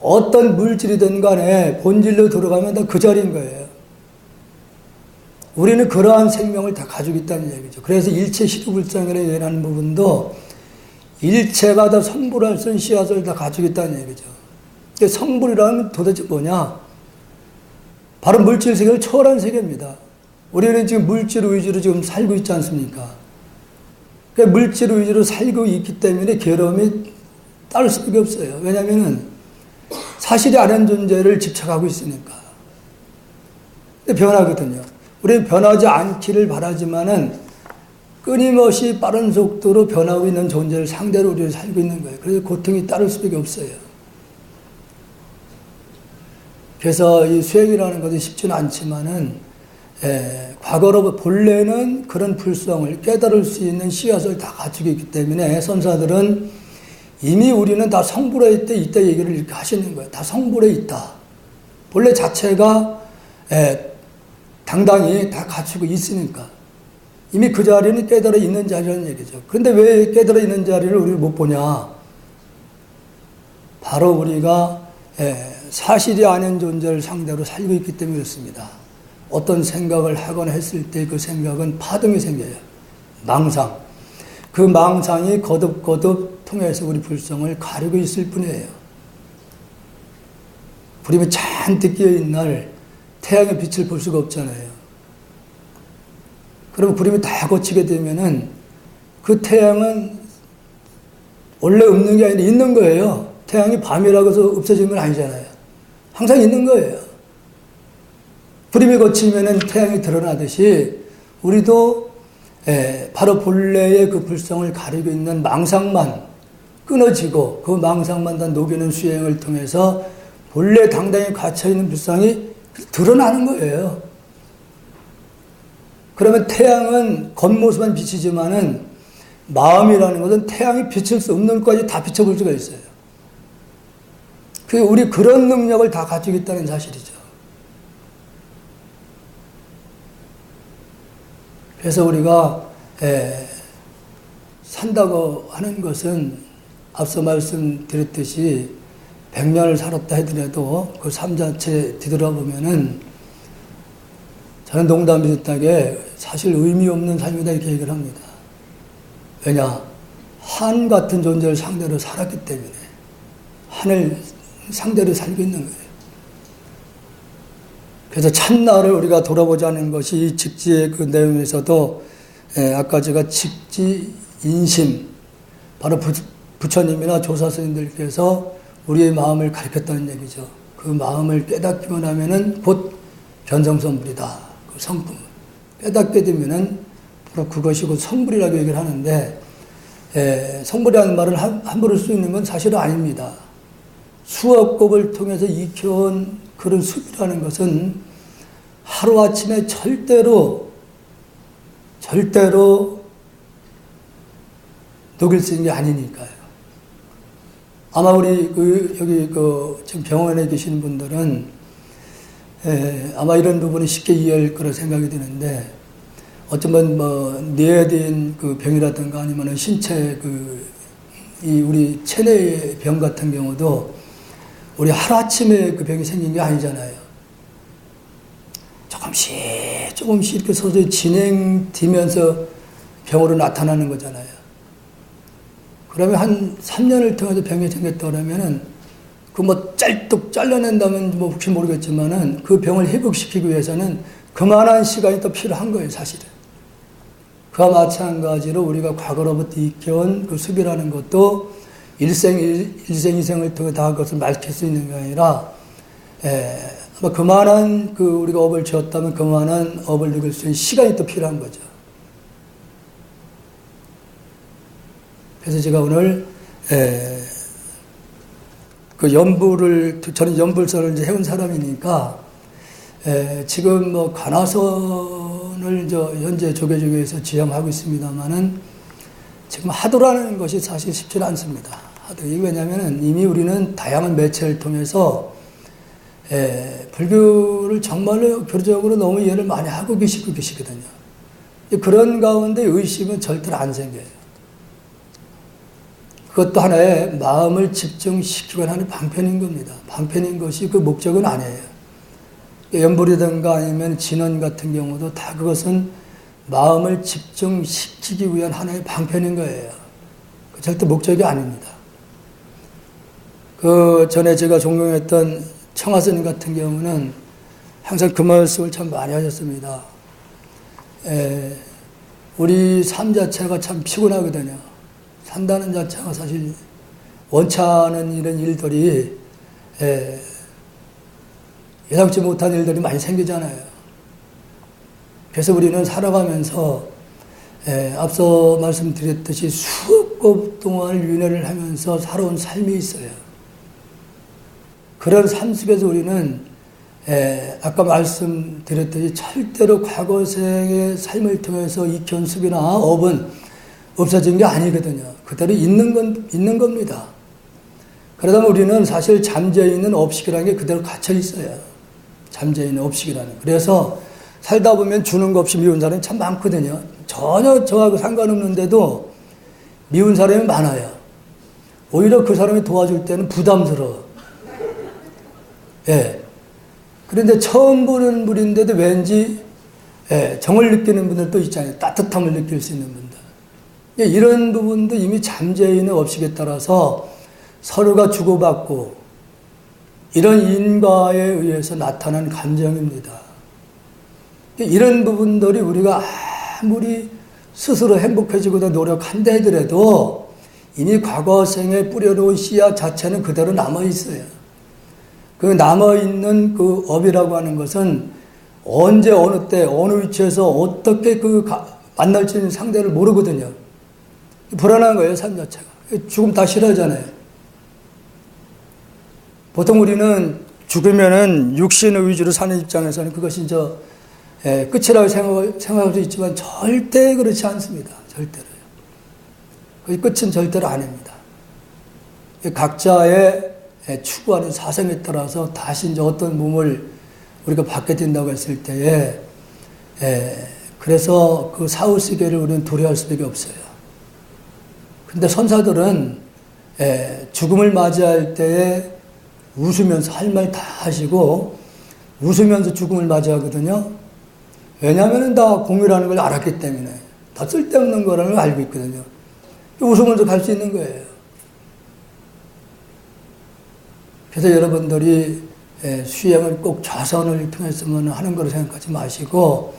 Speaker 1: 어떤 물질이든 간에 본질로 들어가면 다 그 자리인 거예요. 우리는 그러한 생명을 다 가지고 있다는 얘기죠. 그래서 일체 시두불상이라고 얘기하는 부분도 일체가 다 성불할 수 있는 씨앗을 다 가지고 있다는 얘기죠. 성불이라면 도대체 뭐냐? 바로 물질 세계를 초월한 세계입니다. 우리는 지금 물질 위주로 지금 살고 있지 않습니까? 그러니까 물질 위주로 살고 있기 때문에 괴로움이 따를 수밖에 없어요. 왜냐하면 사실이 아닌 존재를 집착하고 있으니까. 변하거든요. 우리는 변하지 않기를 바라지만은 끊임없이 빠른 속도로 변하고 있는 존재를 상대로 우리는 살고 있는 거예요. 그래서 고통이 따를 수밖에 없어요. 그래서 이 수행이라는 것이 쉽지는 않지만은 과거로 본래는 그런 불성을 깨달을 수 있는 씨앗을 다 가지고 있기 때문에 선사들은 이미 우리는 다 성불에 있다 얘기를 이렇게 하시는 거예요. 다 성불에 있다. 본래 자체가 당당히 다 갖추고 있으니까. 이미 그 자리는 깨달아 있는 자리라는 얘기죠. 그런데 왜 깨달아 있는 자리를 우리가 못 보냐? 바로 우리가 사실이 아닌 존재를 상대로 살고 있기 때문에 그렇습니다. 어떤 생각을 하거나 했을 때 그 생각은 파동이 생겨요. 망상. 그 망상이 거듭거듭 통해서 우리 불성을 가리고 있을 뿐이에요. 불이 잔뜩 끼어있는 날 태양의 빛을 볼 수가 없잖아요. 그럼 구름이 다 거치게 되면은 그 태양은 원래 없는 게 아니라 있는 거예요. 태양이 밤이라고 해서 없어지는 건 아니잖아요. 항상 있는 거예요. 구름이 거치면은 태양이 드러나듯이 우리도 바로 본래의 그 불성을 가리고 있는 망상만 끊어지고 그 망상만 다 녹이는 수행을 통해서 본래 당당히 갇혀있는 불성이 드러나는 거예요. 그러면 태양은 겉모습만 비치지만은 마음이라는 것은 태양이 비칠 수 없는 것까지 다 비춰볼 수가 있어요. 우리 그런 능력을 다 가지고 있다는 사실이죠. 그래서 우리가 산다고 하는 것은 앞서 말씀드렸듯이 100년을 살았다 하더라도 그 삶 자체 뒤돌아보면은 저는 농담 비슷하게 사실 의미 없는 삶이다 이렇게 얘기를 합니다. 왜냐? 한 같은 존재를 상대로 살았기 때문에 한을 상대로 살고 있는 거예요. 그래서 참나를 우리가 돌아보자는 것이 이 직지의 그 내용에서도 아까 제가 직지 인심 바로 부처님이나 조사스님들께서 우리의 마음을 가르쳤다는 얘기죠. 그 마음을 깨닫기만 하면은 곧 견성성불이다. 그 성품. 깨닫게 되면은 바로 그것이 곧 성불이라고 얘기를 하는데, 성불이라는 말을 함부로 쓸 수 있는 건 사실은 아닙니다. 수업법을 통해서 익혀온 그런 숲이라는 것은 하루아침에 절대로 녹일 수 있는 게 아니니까요. 아마 우리 여기 지금 병원에 계신 분들은 아마 이런 부분이 쉽게 이해할 거라 생각이 드는데, 어쩌면 뭐 뇌에 대한 그 병이라든가 아니면은 신체 그 이 우리 체내의 병 같은 경우도 우리 하루아침에 그 병이 생긴 게 아니잖아요. 조금씩 이렇게 서서히 진행되면서 병으로 나타나는 거잖아요. 그러면 한 3년을 통해서 병이 생겼다 그러면은 그 뭐 짤뚝 잘라낸다면 뭐 혹시 모르겠지만은 그 병을 회복시키기 위해서는 그만한 시간이 또 필요한 거예요, 사실은. 그와 마찬가지로 우리가 과거로부터 익혀온 그 습이라는 것도 일생을 통해 다 그것을 맑힐 수 있는 게 아니라, 아마 그만한 그 우리가 업을 지었다면 그만한 업을 누릴 수 있는 시간이 또 필요한 거죠. 그래서 제가 오늘, 저는 연불선을 이제 해온 사람이니까, 지금 뭐 관화선을 현재 조계종에서 지향하고 있습니다만은 지금 하도라는 것이 사실 쉽지는 않습니다. 하도. 이게 왜냐면은 이미 우리는 다양한 매체를 통해서 불교를 정말로 교리적으로 너무 이해를 많이 하고 계시거든요. 그런 가운데 의심은 절대로 안 생겨요. 그것도 하나의 마음을 집중시키고 하는 방편인 겁니다. 방편인 것이 그 목적은 아니에요. 연불이든가 아니면 진원 같은 경우도 다 그것은 마음을 집중시키기 위한 하나의 방편인 거예요. 절대 목적이 아닙니다. 그 전에 제가 존경했던 청하스님 같은 경우는 항상 그 말씀을 참 많이 하셨습니다. 우리 삶 자체가 참 피곤하거든요. 산다는 자체가 사실 원치 않은 이런 일들이 예상치 못한 일들이 많이 생기잖아요. 그래서 우리는 살아가면서 앞서 말씀드렸듯이 수억 동안 윤회를 하면서 살아온 삶이 있어요. 그런 삶 속에서 우리는 아까 말씀드렸듯이 절대로 과거생의 삶을 통해서 익혀온 습이나 업은 없어진 게 아니거든요. 그대로 있는 겁니다. 그러다 보면 우리는 사실 잠재해 있는 업식이라는 게 그대로 갇혀 있어요. 잠재해 있는 업식이라는. 그래서 살다 보면 주는 거 없이 미운 사람이 참 많거든요. 전혀 저하고 상관없는데도 미운 사람이 많아요. 오히려 그 사람이 도와줄 때는 부담스러워. 그런데 처음 보는 분인데도 왠지 정을 느끼는 분들도 있잖아요. 따뜻함을 느낄 수 있는 분들. 이런 부분도 이미 잠재해 있는 업식에 따라서 서로가 주고받고 이런 인과에 의해서 나타난 감정입니다. 이런 부분들이 우리가 아무리 스스로 행복해지고자 노력한다 하더라도 이미 과거생에 뿌려놓은 씨앗 자체는 그대로 남아있어요. 그 남아있는 그 업이라고 하는 것은 언제 어느 때 어느 위치에서 어떻게 만날 수 있는 상대를 모르거든요. 불안한 거예요, 삶 자체가. 죽음 다 싫어하잖아요. 보통 우리는 죽으면은 육신의 위주로 사는 입장에서는 그것이 끝이라고 생각할 수 있지만 절대 그렇지 않습니다. 절대로요. 그 끝은 절대로 아닙니다. 각자의 추구하는 사상에 따라서 다시 어떤 몸을 우리가 받게 된다고 했을 때에 그래서 그 사후세계를 우리는 두려워할 수밖에 없어요. 근데 선사들은 죽음을 맞이할 때에 웃으면서 할 말 다 하시고 웃으면서 죽음을 맞이하거든요. 왜냐하면 다 공유라는 걸 알았기 때문에 다 쓸데없는 거라는 걸 알고 있거든요. 웃으면서 갈 수 있는 거예요. 그래서 여러분들이 수행을 꼭 좌선을 통해서만 하는 거로 생각하지 마시고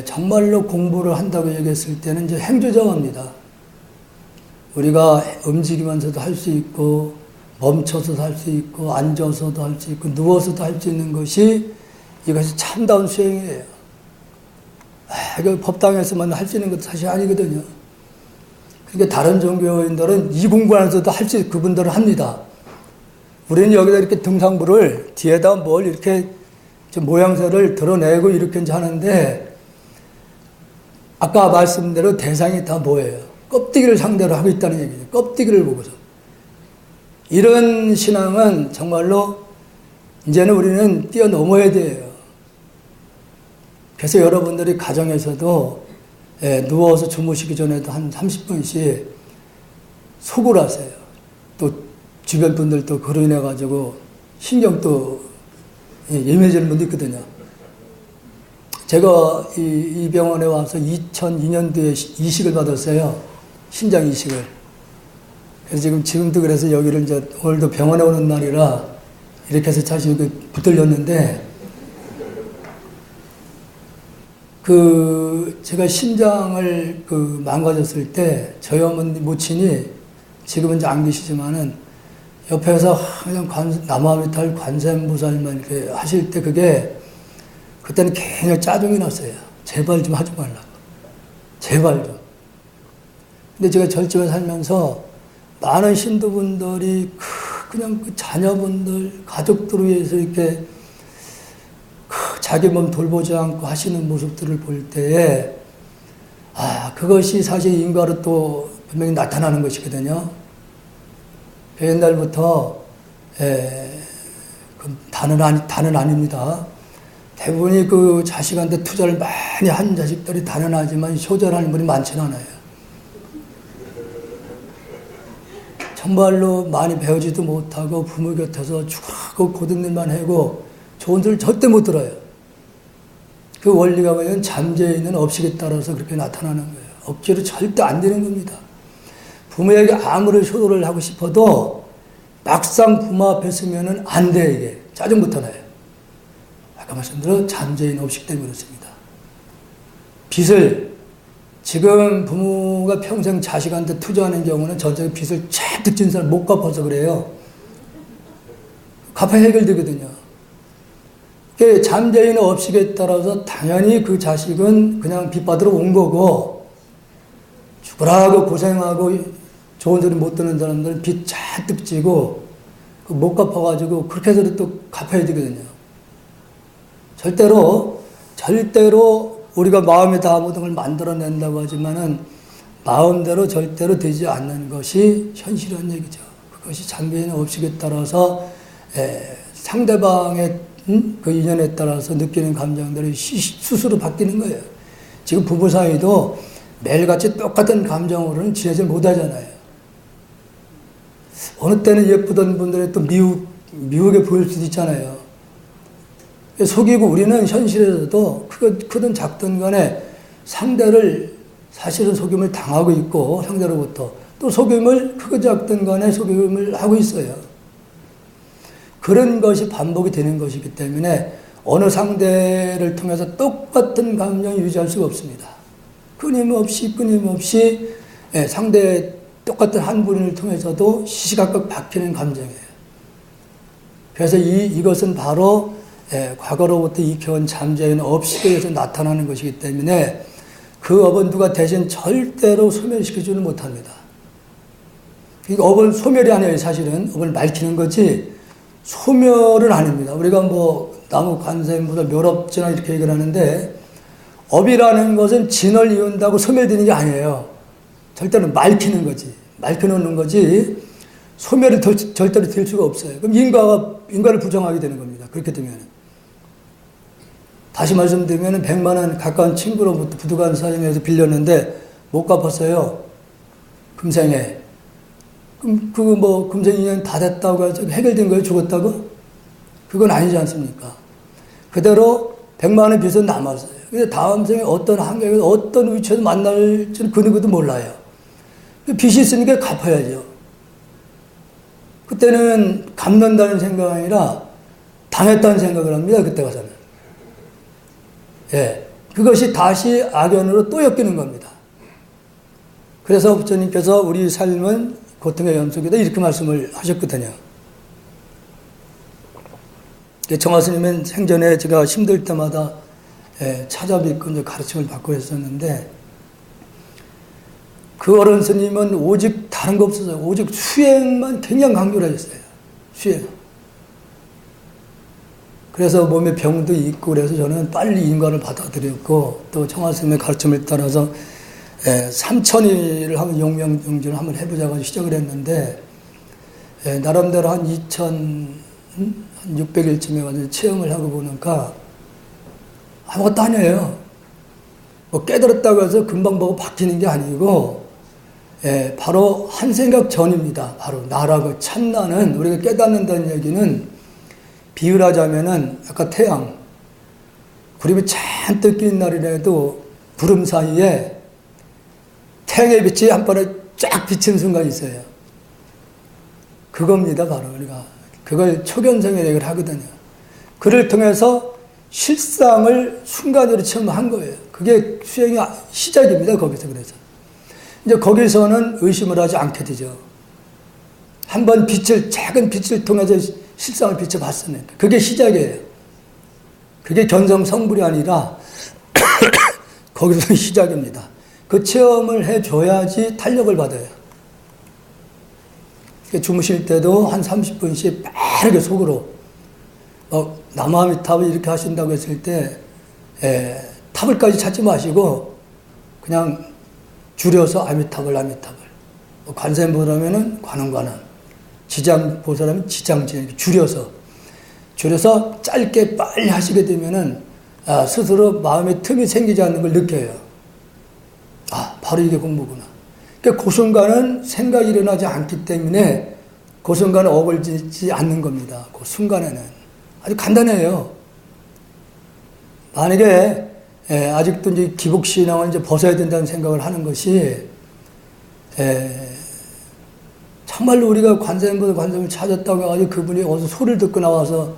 Speaker 1: 정말로 공부를 한다고 얘기했을 때는 이제 행주정화입니다. 우리가 움직이면서도 할 수 있고 멈춰서도 할 수 있고 앉아서도 할 수 있고 누워서도 할 수 있는 것이 이것이 참다운 수행이에요. 법당에서만 할 수 있는 것도 사실 아니거든요. 그러니까 다른 종교인들은 이 공부하면서도 할 수 있고 그분들은 합니다. 우리는 여기다 이렇게 등상부를 뒤에다 뭘 이렇게 모양새를 드러내고 이렇게 이제 하는데 아까 말씀대로 대상이 다 뭐예요? 껍데기를 상대로 하고 있다는 얘기죠. 껍데기를 보고서. 이런 신앙은 정말로 이제는 우리는 뛰어넘어야 돼요. 그래서 여러분들이 가정에서도 누워서 주무시기 전에도 한 30분씩 속으라세요. 또 주변 분들도 그로 인해 가지고 신경도 예민해지는 분도 있거든요. 제가 이 병원에 와서 2002년도에 이식을 받았어요. 신장 이식을. 그래서 지금도 그래서 여기를 이제 오늘도 병원에 오는 날이라 이렇게 해서 자신이 붙들렸는데, 제가 신장을 망가졌을 때 저희 어머니 모친이 지금은 이제 안 계시지만은 옆에서 그냥 남아미탈 관세음보살만 이렇게 하실 때 그때는 굉장히 짜증이 났어요. 제발 좀 하지 말라고. 제발 좀. 근데 제가 절집에 살면서 많은 신도분들이 그냥 자녀분들, 가족들을 위해서 이렇게 자기 몸 돌보지 않고 하시는 모습들을 볼 때에, 그것이 사실 인과로 또 분명히 나타나는 것이거든요. 옛날부터, 다는 아닙니다. 대부분이 자식한테 투자를 많이 한 자식들이 다는 하지만 효자라는 분이 많지는 않아요. 정말로 많이 배우지도 못하고 부모 곁에서 죽고 고든 일만 하고 좋은 소리를 절대 못 들어요. 그 원리가 뭐냐면 잠재에 있는 업식에 따라서 그렇게 나타나는 거예요. 억지로 절대 안 되는 겁니다. 부모에게 아무리 효도를 하고 싶어도 막상 부모 앞에 서면은 안 돼, 이게. 짜증부터 나요. 아까 말씀드린 잠재에 있는 업식 때문에 그렇습니다. 빚을, 지금 부모가 평생 자식한테 투자하는 경우는 전적인 빚을 잔뜩 진 사람 못 갚아서 그래요. 갚아 해결되거든요. 잠재에 있는 업식에 따라서 당연히 그 자식은 그냥 빚 받으러 온 거고, 죽으라고 고생하고 좋은 소리 못 듣는 사람들은 빚 잔뜩 지고 못 갚아가지고 그렇게 해서 또 갚아야 되거든요. 절대로 우리가 마음에 다 모든 걸 만들어낸다고 하지만은 마음대로 절대로 되지 않는 것이 현실이라는 얘기죠. 그것이 잠재에 있는 업식에 따라서 상대방의 그 인연에 따라서 느끼는 감정들이 스스로 바뀌는 거예요. 지금 부부 사이도 매일같이 똑같은 감정으로는 지내지 못하잖아요. 어느 때는 예쁘던 분들이 또 미우게 보일 수도 있잖아요. 속이고 우리는 현실에서도 크든 작든 간에 상대를 사실은 속임을 당하고 있고, 상대로부터 또 속임을 크든 작든 간에 속임을 하고 있어요. 그런 것이 반복이 되는 것이기 때문에 어느 상대를 통해서 똑같은 감정을 유지할 수가 없습니다. 끊임없이 상대의 똑같은 한 분을 통해서도 시시각각 바뀌는 감정이에요. 그래서 이것은 바로 과거로부터 익혀온 잠재에 있는 업식에 의해서 나타나는 것이기 때문에 그 업은 누가 대신 절대로 소멸시키지는 못합니다. 업은 소멸이 아니에요. 사실은 업을 맑히는 거지 소멸은 아닙니다. 우리가 나무 관세음보살 묘럽진화 이렇게 얘기를 하는데, 업이라는 것은 진을 이룬다고 소멸되는 게 아니에요. 절대로 맑히는 거지. 맑혀놓는 거지 소멸이 절대로 될 수가 없어요. 그럼 인과를 부정하게 되는 겁니다. 그렇게 되면. 다시 말씀드리면 100만 원 가까운 친구로부터 부두간 사정에서 빌렸는데 못 갚았어요. 금생에. 그럼 금생 인연 다 됐다고 해서 해결된 거예요? 죽었다고? 그건 아니지 않습니까? 그대로 100만 원의 빚은 남았어요. 근데 다음 생에 어떤 환경에서 어떤 위치에서 만날지는 그 누구도 몰라요. 빚이 있으니까 갚아야죠. 그때는 갚는다는 생각이 아니라 당했다는 생각을 합니다. 그때 가서는. 그것이 다시 악연으로 또 엮이는 겁니다. 그래서 부처님께서 우리 삶은 고통의 연속이다 이렇게 말씀을 하셨거든요. 정화스님은 생전에 제가 힘들 때마다 찾아뵙고 이제 가르침을 받고 했었는데, 그 어른 스님은 오직 다른 거 없었어요. 오직 수행만 굉장히 강조를 하셨어요. 수행. 그래서 몸에 병도 있고 그래서 저는 빨리 인과를 받아들였고, 또 청화스님의 가르침을 따라서 3,000일을 한번 용명정진을 한번 해보자고 시작을 했는데, 나름대로 한 2,600일쯤에 와서 체험을 하고 보니까 아무것도 아니에요. 깨달았다고 해서 금방 보고 바뀌는 게 아니고, 바로 한 생각 전입니다. 바로 나라고 참나는 우리가 깨닫는다는 얘기는 비유를 하자면은 아까 태양 구름이 잔뜩 낀 날이라도 구름 사이에 태양의 빛이 한 번에 쫙 비치는 순간이 있어요. 그겁니다. 바로 우리가 그걸 초견성의 얘기를 하거든요. 그를 통해서 실상을 순간으로 체험한 거예요. 그게 수행의 시작입니다. 거기서. 그래서 이제 거기서는 의심을 하지 않게 되죠. 한번 작은 빛을 통해서 실상을 비춰봤으니까. 그게 시작이에요. 그게 견성성불이 아니라 거기서 시작입니다. 그 체험을 해줘야지 탄력을 받아요. 주무실 때도 한 30분씩 빠르게 속으로 나무아미탑을 이렇게 하신다고 했을 때 탑을까지 찾지 마시고 그냥 줄여서 아미탑을 관세음보살하면은 관음관음, 지장보살하면 지장진 이렇게 줄여서 짧게 빨리 하시게 되면은 스스로 마음에 틈이 생기지 않는 걸 느껴요. 바로 이게 공부구나. 그러니까 그 순간은 생각이 일어나지 않기 때문에 그 순간은 어글지지 않는 겁니다. 그 순간에는 아주 간단해요. 만약에 아직도 이제 기복신앙을 이제 벗어야 된다는 생각을 하는 것이 정말로 우리가 관세음을 찾았다고 해가지고 그분이 어디서 소리를 듣고 나와서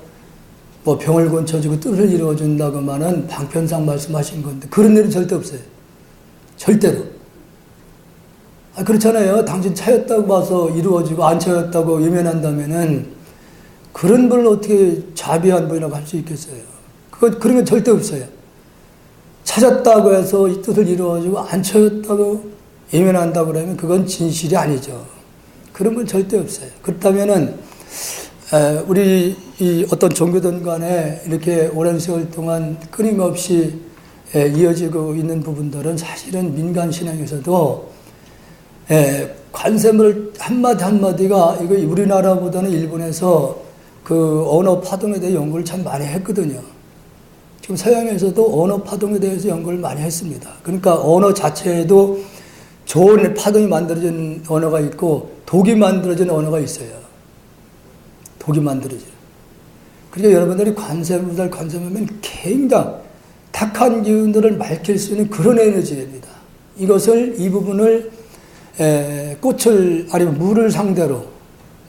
Speaker 1: 뭐 병을 고쳐주고 뜻을 이루어준다고만은 방편상 말씀하신 건데 그런 일은 절대 없어요. 절대로. 그렇잖아요. 당신 차였다고 봐서 이루어지고 안 차였다고 유면한다면은 그런 분을 어떻게 자비한 분이라고 할 수 있겠어요. 그런 건 절대 없어요. 찾았다고 해서 이 뜻을 이루어지고 안 차였다고 예면한다고 그러면 그건 진실이 아니죠. 그런 건 절대 없어요. 그렇다면은 우리 이 어떤 종교든 간에 이렇게 오랜 세월 동안 끊임없이 이어지고 있는 부분들은 사실은 민간 신앙에서도 관세음을 한마디 한마디가 이거 우리나라보다는 일본에서 그 언어 파동에 대해 연구를 참 많이 했거든요. 지금 서양에서도 언어 파동에 대해서 연구를 많이 했습니다. 그러니까 언어 자체에도 좋은 파동이 만들어진 언어가 있고 독이 만들어진 언어가 있어요. 독이 만들어져요. 그러니까 여러분들이 관세음하면 굉장히 탁한 기운들을 맑힐 수 있는 그런 에너지입니다. 이 부분을 꽃을 아니면 물을 상대로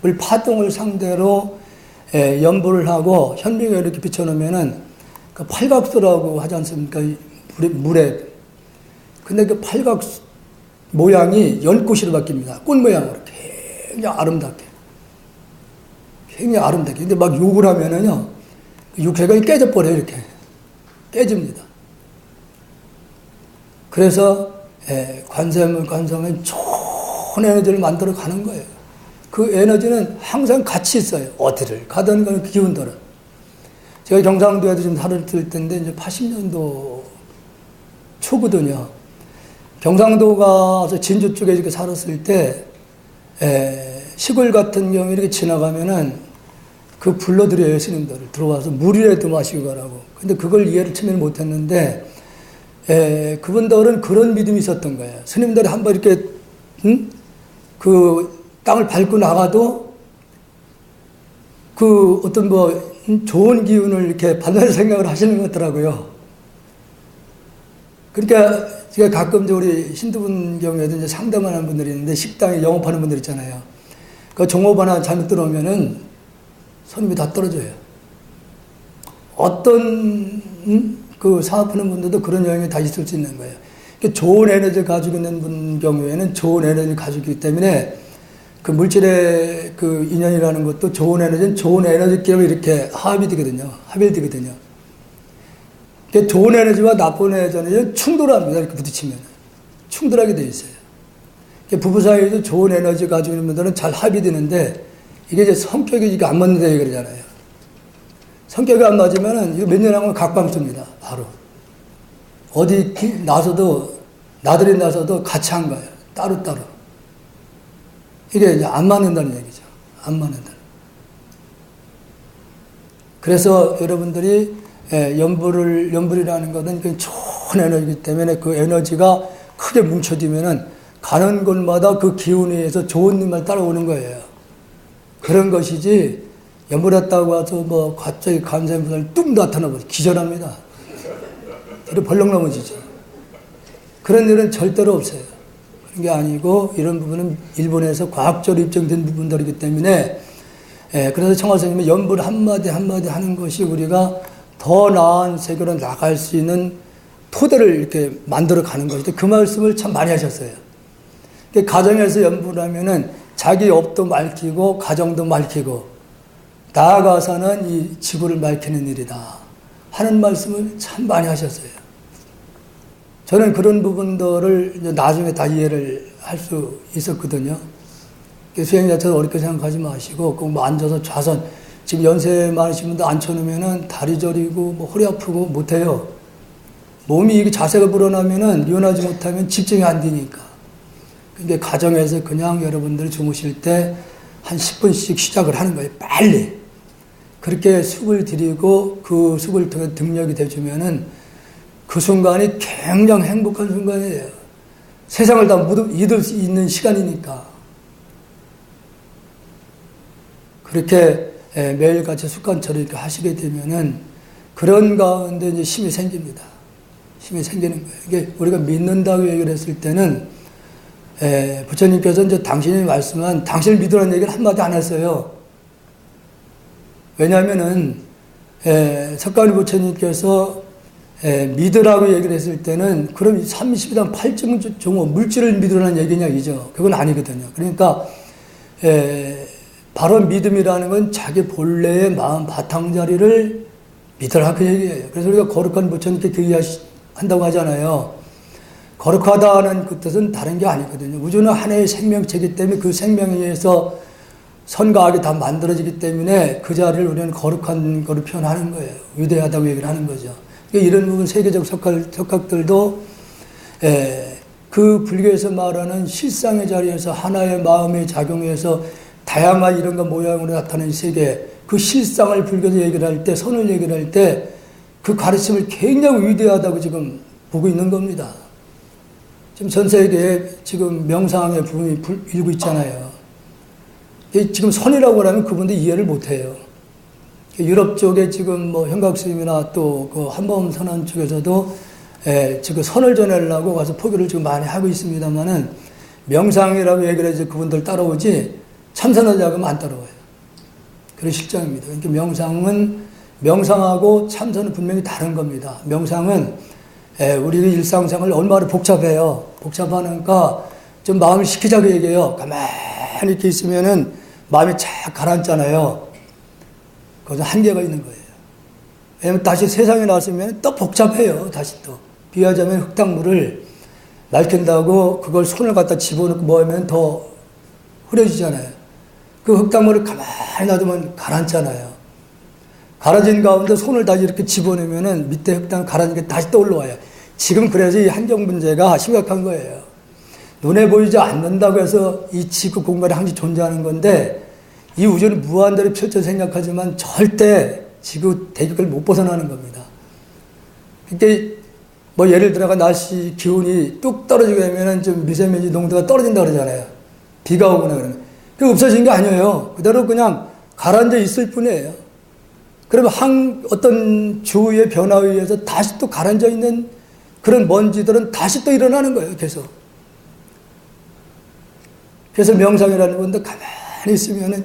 Speaker 1: 물 파동을 상대로 연보를 하고 현명에 이렇게 비춰놓으면은 그 팔각수라고 하지 않습니까? 물에. 근데 그 팔각수 모양이 연꽃으로 바뀝니다. 꽃 모양으로 굉장히 아름답게. 굉장히 아름답게. 근데 막 욕을 하면은요, 육색이 깨져버려요, 이렇게. 깨집니다. 그래서 관세음을 좋은 에너지를 만들어 가는 거예요. 그 에너지는 항상 같이 있어요. 어디를 가든 그 기운들은. 제가 경상도에도 좀 살을 뜰 텐데 이제 80년도 초거든요. 경상도가 진주 쪽에 이렇게 살았을 때 시골 같은 경우에 이렇게 지나가면은 그 불러드려요, 스님들을. 들어와서 물이라도 마시고 가라고. 근데 그걸 이해를 처음에는 못했는데 그분들은 그런 믿음이 있었던 거예요. 스님들이 한번 이렇게 그 땅을 밟고 나가도 그 어떤 좋은 기운을 이렇게 받는 생각을 하시는 것 같더라고요. 그러니까 제가 가끔 우리 힌두분 경우에도 이제 상담하는 분들이 있는데 식당에 영업하는 분들 있잖아요. 그 종업 하나 잘못 들어오면은 손님이 다 떨어져요. 어떤 그 사업하는 분들도 그런 영향이 다 있을 수 있는 거예요. 그러니까 좋은 에너지를 가지고 있는 분 경우에는 좋은 에너지를 가지고 있기 때문에 그 물질의 그 인연이라는 것도 좋은 에너지는 좋은 에너지끼리 이렇게 합이 되거든요. 합일되거든요. 그러니까 좋은 에너지와 나쁜 에너지는 충돌합니다. 이렇게 부딪히면. 충돌하게 돼 있어요. 그러니까 부부 사이에도 좋은 에너지 가지고 있는 분들은 잘 합이 되는데 이게 이제 성격이 안 맞는다 그러잖아요. 성격이 안 맞으면은 이거 몇 년 하면 각방습니다. 바로. 어디 나들이 나서도 같이 한 거예요. 따로따로. 이게 이제 안 맞는다는 얘기죠. 안 맞는다. 그래서 여러분들이 연불이라는 것은 좋은 에너지이기 때문에 그 에너지가 크게 뭉쳐지면은 가는 곳마다 그 기운에 의해서 좋은 일만 따라오는 거예요. 그런 것이지 연불했다고 해서 뭐 갑자기 간세음보살 뚝 나타나버리고 기절합니다. 뒤로 벌렁 넘어지죠. 그런 일은 절대로 없어요. 그런 게 아니고 이런 부분은 일본에서 과학적으로 입증된 부분들이기 때문에 그래서 청하스님은 연불 한마디 한마디 하는 것이 우리가 더 나은 세계로 나갈 수 있는 토대를 이렇게 만들어 가는 것인데 그 말씀을 참 많이 하셨어요. 가정에서 연불하면은 자기 업도 맑히고 가정도 맑히고 나아가서는 이 지구를 맑히는 일이다 하는 말씀을 참 많이 하셨어요. 저는 그런 부분들을 이제 나중에 다 이해를 할 수 있었거든요. 수행 자체도 어렵게 생각하지 마시고 꼭 뭐 앉아서 좌선 지금 연세 많으신 분들 앉혀놓으면은 다리 저리고 뭐 허리 아프고 못해요. 몸이 이게 자세가 불어나면은 유연하지 못하면 집중이 안 되니까. 근데 가정에서 그냥 여러분들 주무실 때 한 10분씩 시작을 하는 거예요. 빨리. 그렇게 숙을 들이고 그 숙을 통해 등력이 돼주면은 그 순간이 굉장히 행복한 순간이에요. 세상을 다 잊을 수 있는 시간이니까. 그렇게 매일같이 습관처럼 이렇게 하시게 되면은 그런 가운데 이제 힘이 생깁니다. 힘이 생기는 거예요. 이게 우리가 믿는다고 얘기를 했을 때는 부처님께서 이제 당신이 말씀한 당신을 믿으라는 얘기를 한마디 안 했어요. 왜냐하면은 석가모니 부처님께서 믿으라고 얘기를 했을 때는 그럼 30이당 8.5 물질을 믿으라는 얘기냐 이죠. 그건 아니거든요. 그러니까 바로 믿음이라는 건 자기 본래의 마음 바탕자리를 믿으라 그 얘기예요. 그래서 우리가 거룩한 부처님께 교의한다고 하잖아요. 거룩하다는 그 뜻은 다른 게 아니거든요. 우주는 하나의 생명체이기 때문에 그 생명에 의해서 선과 악이 다 만들어지기 때문에 그 자리를 우리는 거룩한 거로 표현하는 거예요. 위대하다고 얘기를 하는 거죠. 이런 부분 세계적 석학들도 그 불교에서 말하는 실상의 자리에서 하나의 마음의 작용에서 다양한 이런 거 모양으로 나타나는 세계 그 실상을 불교에서 얘기를 할 때 선을 얘기를 할 때 그 가르침을 굉장히 위대하다고 지금 보고 있는 겁니다. 지금 전 세계에 지금 명상의 부분이 일고 있잖아요. 지금 선이라고 하면 그분들 이해를 못 해요. 유럽 쪽에 지금 뭐 현각스님이나 또 그 한범 선언 쪽에서도 지금 선을 전하려고 가서 포교를 지금 많이 하고 있습니다만은 명상이라고 얘기를 해서 그분들 따라오지 참선하자고 하면 안 따라와요. 그런 실정입니다. 그러니까 명상하고 참선은 분명히 다른 겁니다. 명상은 우리 일상생활 얼마나 복잡해요. 복잡하니까 좀 마음을 식히자고 얘기해요. 가만히 이렇게 있으면은 마음이 착 가라앉잖아요. 거기서 한계가 있는 거예요. 왜냐면 다시 세상에 나왔으면 또 복잡해요. 다시 또. 비하자면 흙탕물을 낡힌다고 그걸 손을 갖다 집어넣고 뭐 하면 더 흐려지잖아요. 그 흙탕물을 가만히 놔두면 가라앉잖아요. 가라진 가운데 손을 다시 이렇게 집어넣으면은 밑에 흙탕 가라진 게 다시 또 올라와요. 지금 그래서 이 환경 문제가 심각한 거예요. 눈에 보이지 않는다고 해서 이 지구 공간이 항상 존재하는 건데 이 우주는 무한대로 펼쳐 생각하지만 절대 지구 대極을 못 벗어나는 겁니다. 그러니까 뭐 예를 들어가 날씨 기온이 뚝 떨어지게 되면은 좀 미세먼지 농도가 떨어진다 그러잖아요. 비가 오거나 그러면. 그게 없어진 게 아니에요. 그대로 그냥 가라앉아 있을 뿐이에요. 그러면 어떤 주위의 변화에 의해서 다시 또 가라앉아 있는 그런 먼지들은 다시 또 일어나는 거예요. 계속. 그래서 명상이라는 건데 가만히 있으면은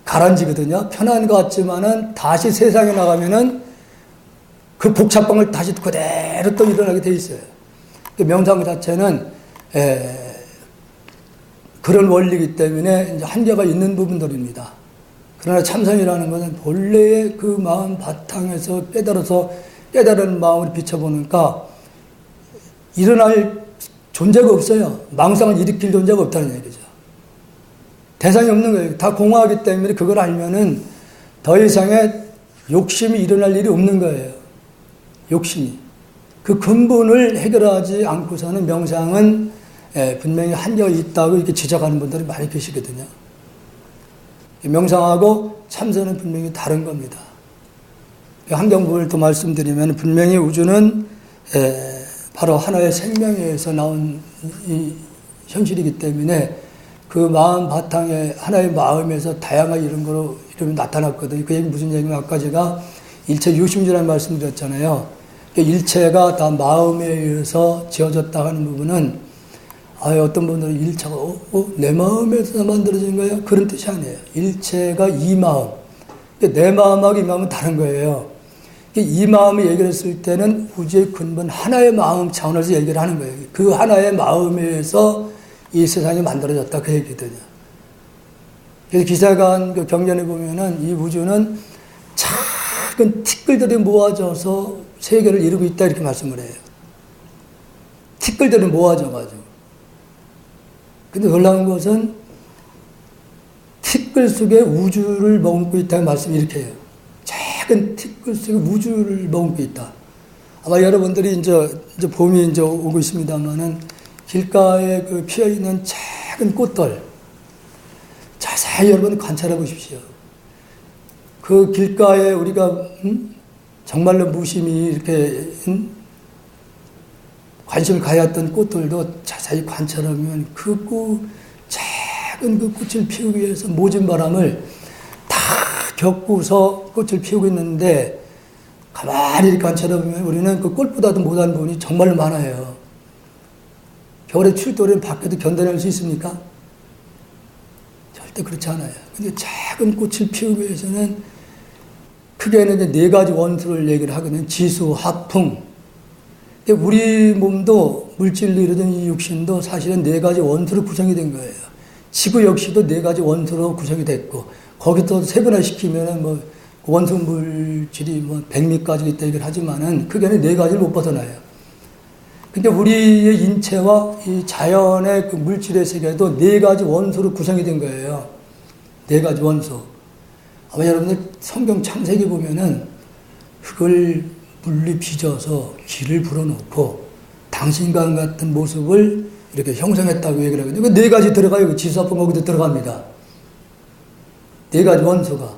Speaker 1: 가라앉거든요. 편한 것 같지만은 다시 세상에 나가면은 그 복잡방을 다시 그대로 또 일어나게 돼 있어요. 명상 자체는 그런 원리이기 때문에 이제 한계가 있는 부분들입니다. 그러나 참선이라는 것은 본래의 그 마음 바탕에서 깨달은 마음을 비춰보니까 일어날 존재가 없어요. 망상을 일으킬 존재가 없다는 얘기죠. 대상이 없는 거예요. 다 공허하기 때문에 그걸 알면은 더 이상의 욕심이 일어날 일이 없는 거예요. 욕심이. 그 근본을 해결하지 않고서는 명상은 분명히 한계가 있다고 이렇게 지적하는 분들이 많이 계시거든요. 명상하고 참선은 분명히 다른 겁니다. 환경부를 또 말씀드리면 분명히 우주는 바로 하나의 생명에서 나온 현실이기 때문에 그 마음 바탕에 하나의 마음에서 다양한 이런 거로 이름이 나타났거든요. 그 얘기 무슨 얘기냐면 아까 제가 일체 유심주라는 말씀드렸잖아요. 일체가 다 마음에 의해서 지어졌다 하는 부분은 어떤 분들은 일체가 내 마음에서 만들어진 거예요? 그런 뜻이 아니에요. 일체가 이 마음. 내 마음하고 이 마음은 다른 거예요. 이 마음을 얘기를 했을 때는 우주의 근본 하나의 마음 차원에서 얘기를 하는 거예요. 그 하나의 마음에 의해서 이 세상이 만들어졌다 그 얘기거든요. 그래서 기사관 그 경전에 보면은 이 우주는 작은 티끌들이 모아져서 세계를 이루고 있다 이렇게 말씀을 해요. 티끌들이 모아져가지고. 근데 놀라운 것은 티끌 속에 우주를 머금고 있다는 말씀이 이렇게 해요. 작은 티끌 속에 우주를 머금고 있다. 아마 여러분들이 이제 봄이 이제 오고 있습니다만은 길가에 그 피어 있는 작은 꽃들 자세히 여러분 관찰해 보십시오. 그 길가에 우리가 정말로 무심히 이렇게 관심을 가했던 꽃들도 자세히 관찰하면 작은 그 꽃을 피우기 위해서 모진 바람을 다 겪고서 꽃을 피우고 있는데 가만히 이렇게 관찰해보면 우리는 그 꽃보다도 못한 부분이 정말로 많아요. 겨울에 추울 때 우리는 밖에도 견뎌낼 수 있습니까? 절대 그렇지 않아요. 근데 작은 꽃을 피우기 위해서는 크게는 이제 네 가지 원소를 얘기를 하거든요. 지수, 화풍. 근데 우리 몸도 물질로 이루어진 이 육신도 사실은 네 가지 원소로 구성이 된 거예요. 지구 역시도 네 가지 원소로 구성이 됐고, 거기서 세분화시키면은 뭐 원소 물질이 뭐 100미까지 있다 얘기를 하지만은 크게는 네 가지를 못 벗어나요. 근데 우리의 인체와 이 자연의 그 물질의 세계도 네 가지 원소로 구성이 된 거예요. 네 가지 원소. 아마 여러분들 성경 창세기 보면은 흙을 물리 빚어서 기를 불어넣고 당신과 같은 모습을 이렇게 형성했다고 얘기를 하거든요. 그 네 가지 들어가요. 그 지수화풍 거기도 들어갑니다. 네 가지 원소가.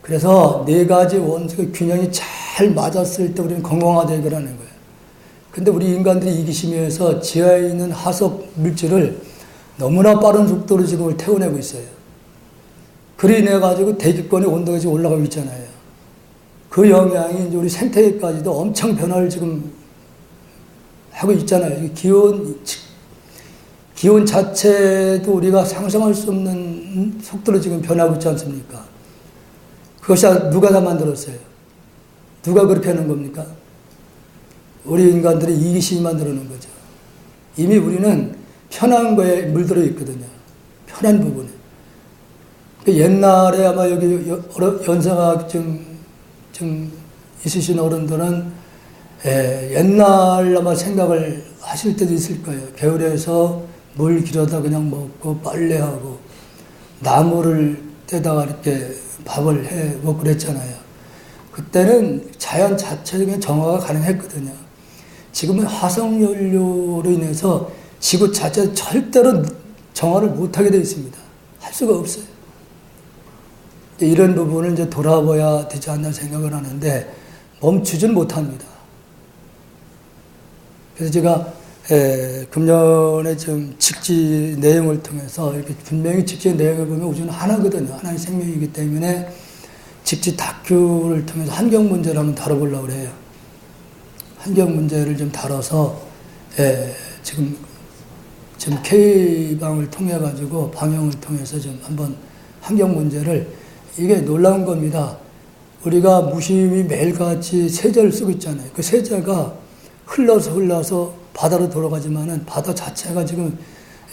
Speaker 1: 그래서 네 가지 원소의 균형이 잘 맞았을 때 우리는 건강하다 얘기를 하는 거예요. 근데 우리 인간들이 이기심에서 지하에 있는 하석 물질을 너무나 빠른 속도로 지금 태워내고 있어요. 그로 인해 가지고 대기권의 온도가 지금 올라가고 있잖아요. 그 영향이 이제 우리 생태계까지도 엄청 변화를 지금 하고 있잖아요. 기온 자체도 우리가 상상할 수 없는 속도로 지금 변하고 있지 않습니까? 그것이 누가 다 만들었어요? 누가 그렇게 하는 겁니까? 우리 인간들이 이기심이 만들어 놓은 거죠. 이미 우리는 편한 거에 물들어 있거든요. 편한 부분에. 옛날에 아마 여기 연세가 좀 있으신 어른들은 옛날 아마 생각을 하실 때도 있을 거예요. 겨울에서 물 길어다 그냥 먹고 빨래하고 나무를 떼다가 이렇게 밥을 해 먹고 그랬잖아요. 그때는 자연 자체적인 정화가 가능했거든요. 지금은 화석연료로 인해서 지구 자체 절대로 정화를 못하게 되어 있습니다. 할 수가 없어요. 이런 부분을 이제 돌아봐야 되지 않나 생각을 하는데 멈추지는 못합니다. 그래서 제가 금년에 좀 직지 내용을 통해서 이렇게 분명히 직지 내용을 보면 우주는 하나거든요. 하나의 생명이기 때문에 직지 다큐를 통해서 환경 문제를 한번 다뤄보려고 해요. 환경 문제를 좀 다뤄서 지금 K방을 통해 가지고 방영을 통해서 좀 한번 환경 문제를 이게 놀라운 겁니다. 우리가 무심히 매일같이 세제를 쓰고 있잖아요. 그 세제가 흘러서 바다로 돌아가지만은 바다 자체가 지금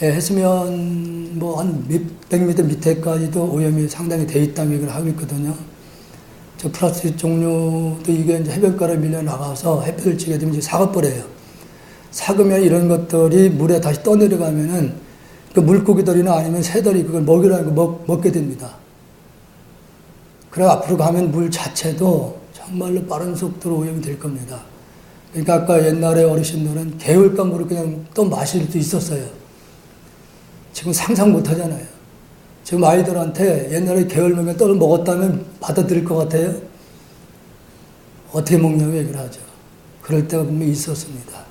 Speaker 1: 해수면 뭐 한 몇백 미터 밑에까지도 오염이 상당히 돼 있다는 얘기를 하고 있거든요. 저 플라스틱 종류도 이게 이제 해변가로 밀려 나가서 햇빛을 찌게 되면 이제 사과버려요. 삭으면 이런 것들이 물에 다시 떠내려가면은 그 물고기들이나 아니면 새들이 그걸 먹이라고 먹게 됩니다. 그래 앞으로 가면 물 자체도 정말로 빠른 속도로 오염이 될 겁니다. 그러니까 아까 옛날에 어르신들은 개울가 물을 그냥 또 마실 수 있었어요. 지금 상상 못 하잖아요. 지금 아이들한테 옛날에 개울물을 떠서 먹었다면 받아들일 것 같아요? 어떻게 먹냐고 얘기를 하죠. 그럴 때가 분명히 있었습니다.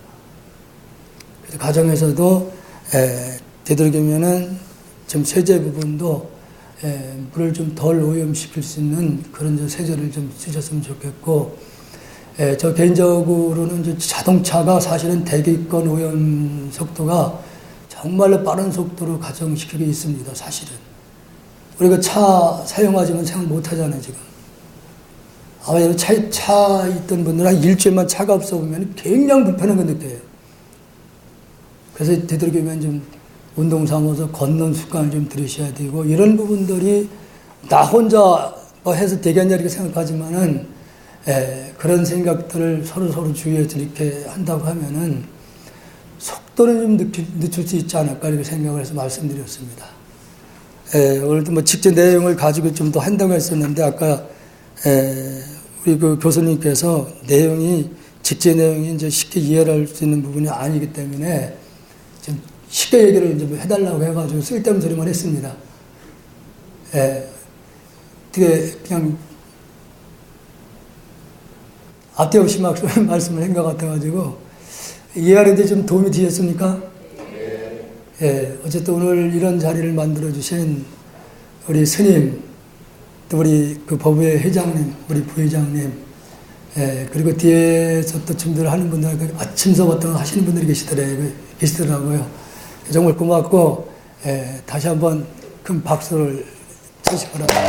Speaker 1: 그래서 가정에서도 되도록이면은 좀 세제 부분도 물을 좀 덜 오염시킬 수 있는 그런 세제를 좀 쓰셨으면 좋겠고, 저 개인적으로는 이제 자동차가 사실은 대기권 오염 속도가 정말로 빠른 속도로 가정시키고 있습니다, 사실은. 우리가 차 사용하지만 생각 못 하잖아요, 지금. 아마 차 있던 분들은 한 일주일만 차가 없어 보면 굉장히 불편한 걸 느껴요. 그래서 되도록이면 좀 운동 삼아서 걷는 습관을 좀 들이셔야 되고, 이런 부분들이 나 혼자 뭐 해서 되겠냐 이렇게 생각하지만은, 그런 생각들을 서로 주의해서 이렇게 한다고 하면은 속도는 좀 늦출 수 있지 않을까 이렇게 생각을 해서 말씀드렸습니다. 오늘도 뭐 직접 내용을 가지고 좀 더 한다고 했었는데, 아까 우리 그 교수님께서 직제 내용이 이제 쉽게 이해를 할 수 있는 부분이 아니기 때문에 좀 쉽게 얘기를 이제 해달라고 해가지고 쓸데없는 소리만 했습니다. 되게 그냥 앞뒤 없이 막 말씀을 한 것 같아가지고 이해하는데 좀 도움이 되셨습니까? 어쨌든 오늘 이런 자리를 만들어주신 우리 스님, 또 우리 그 법회 회장님, 우리 부회장님, 그리고 뒤에서 또 준비를 하는 분들, 아침서부터 하시는 분들이 계시더라고요. 정말 고맙고, 다시 한번 큰 박수를 치시기 바랍니다.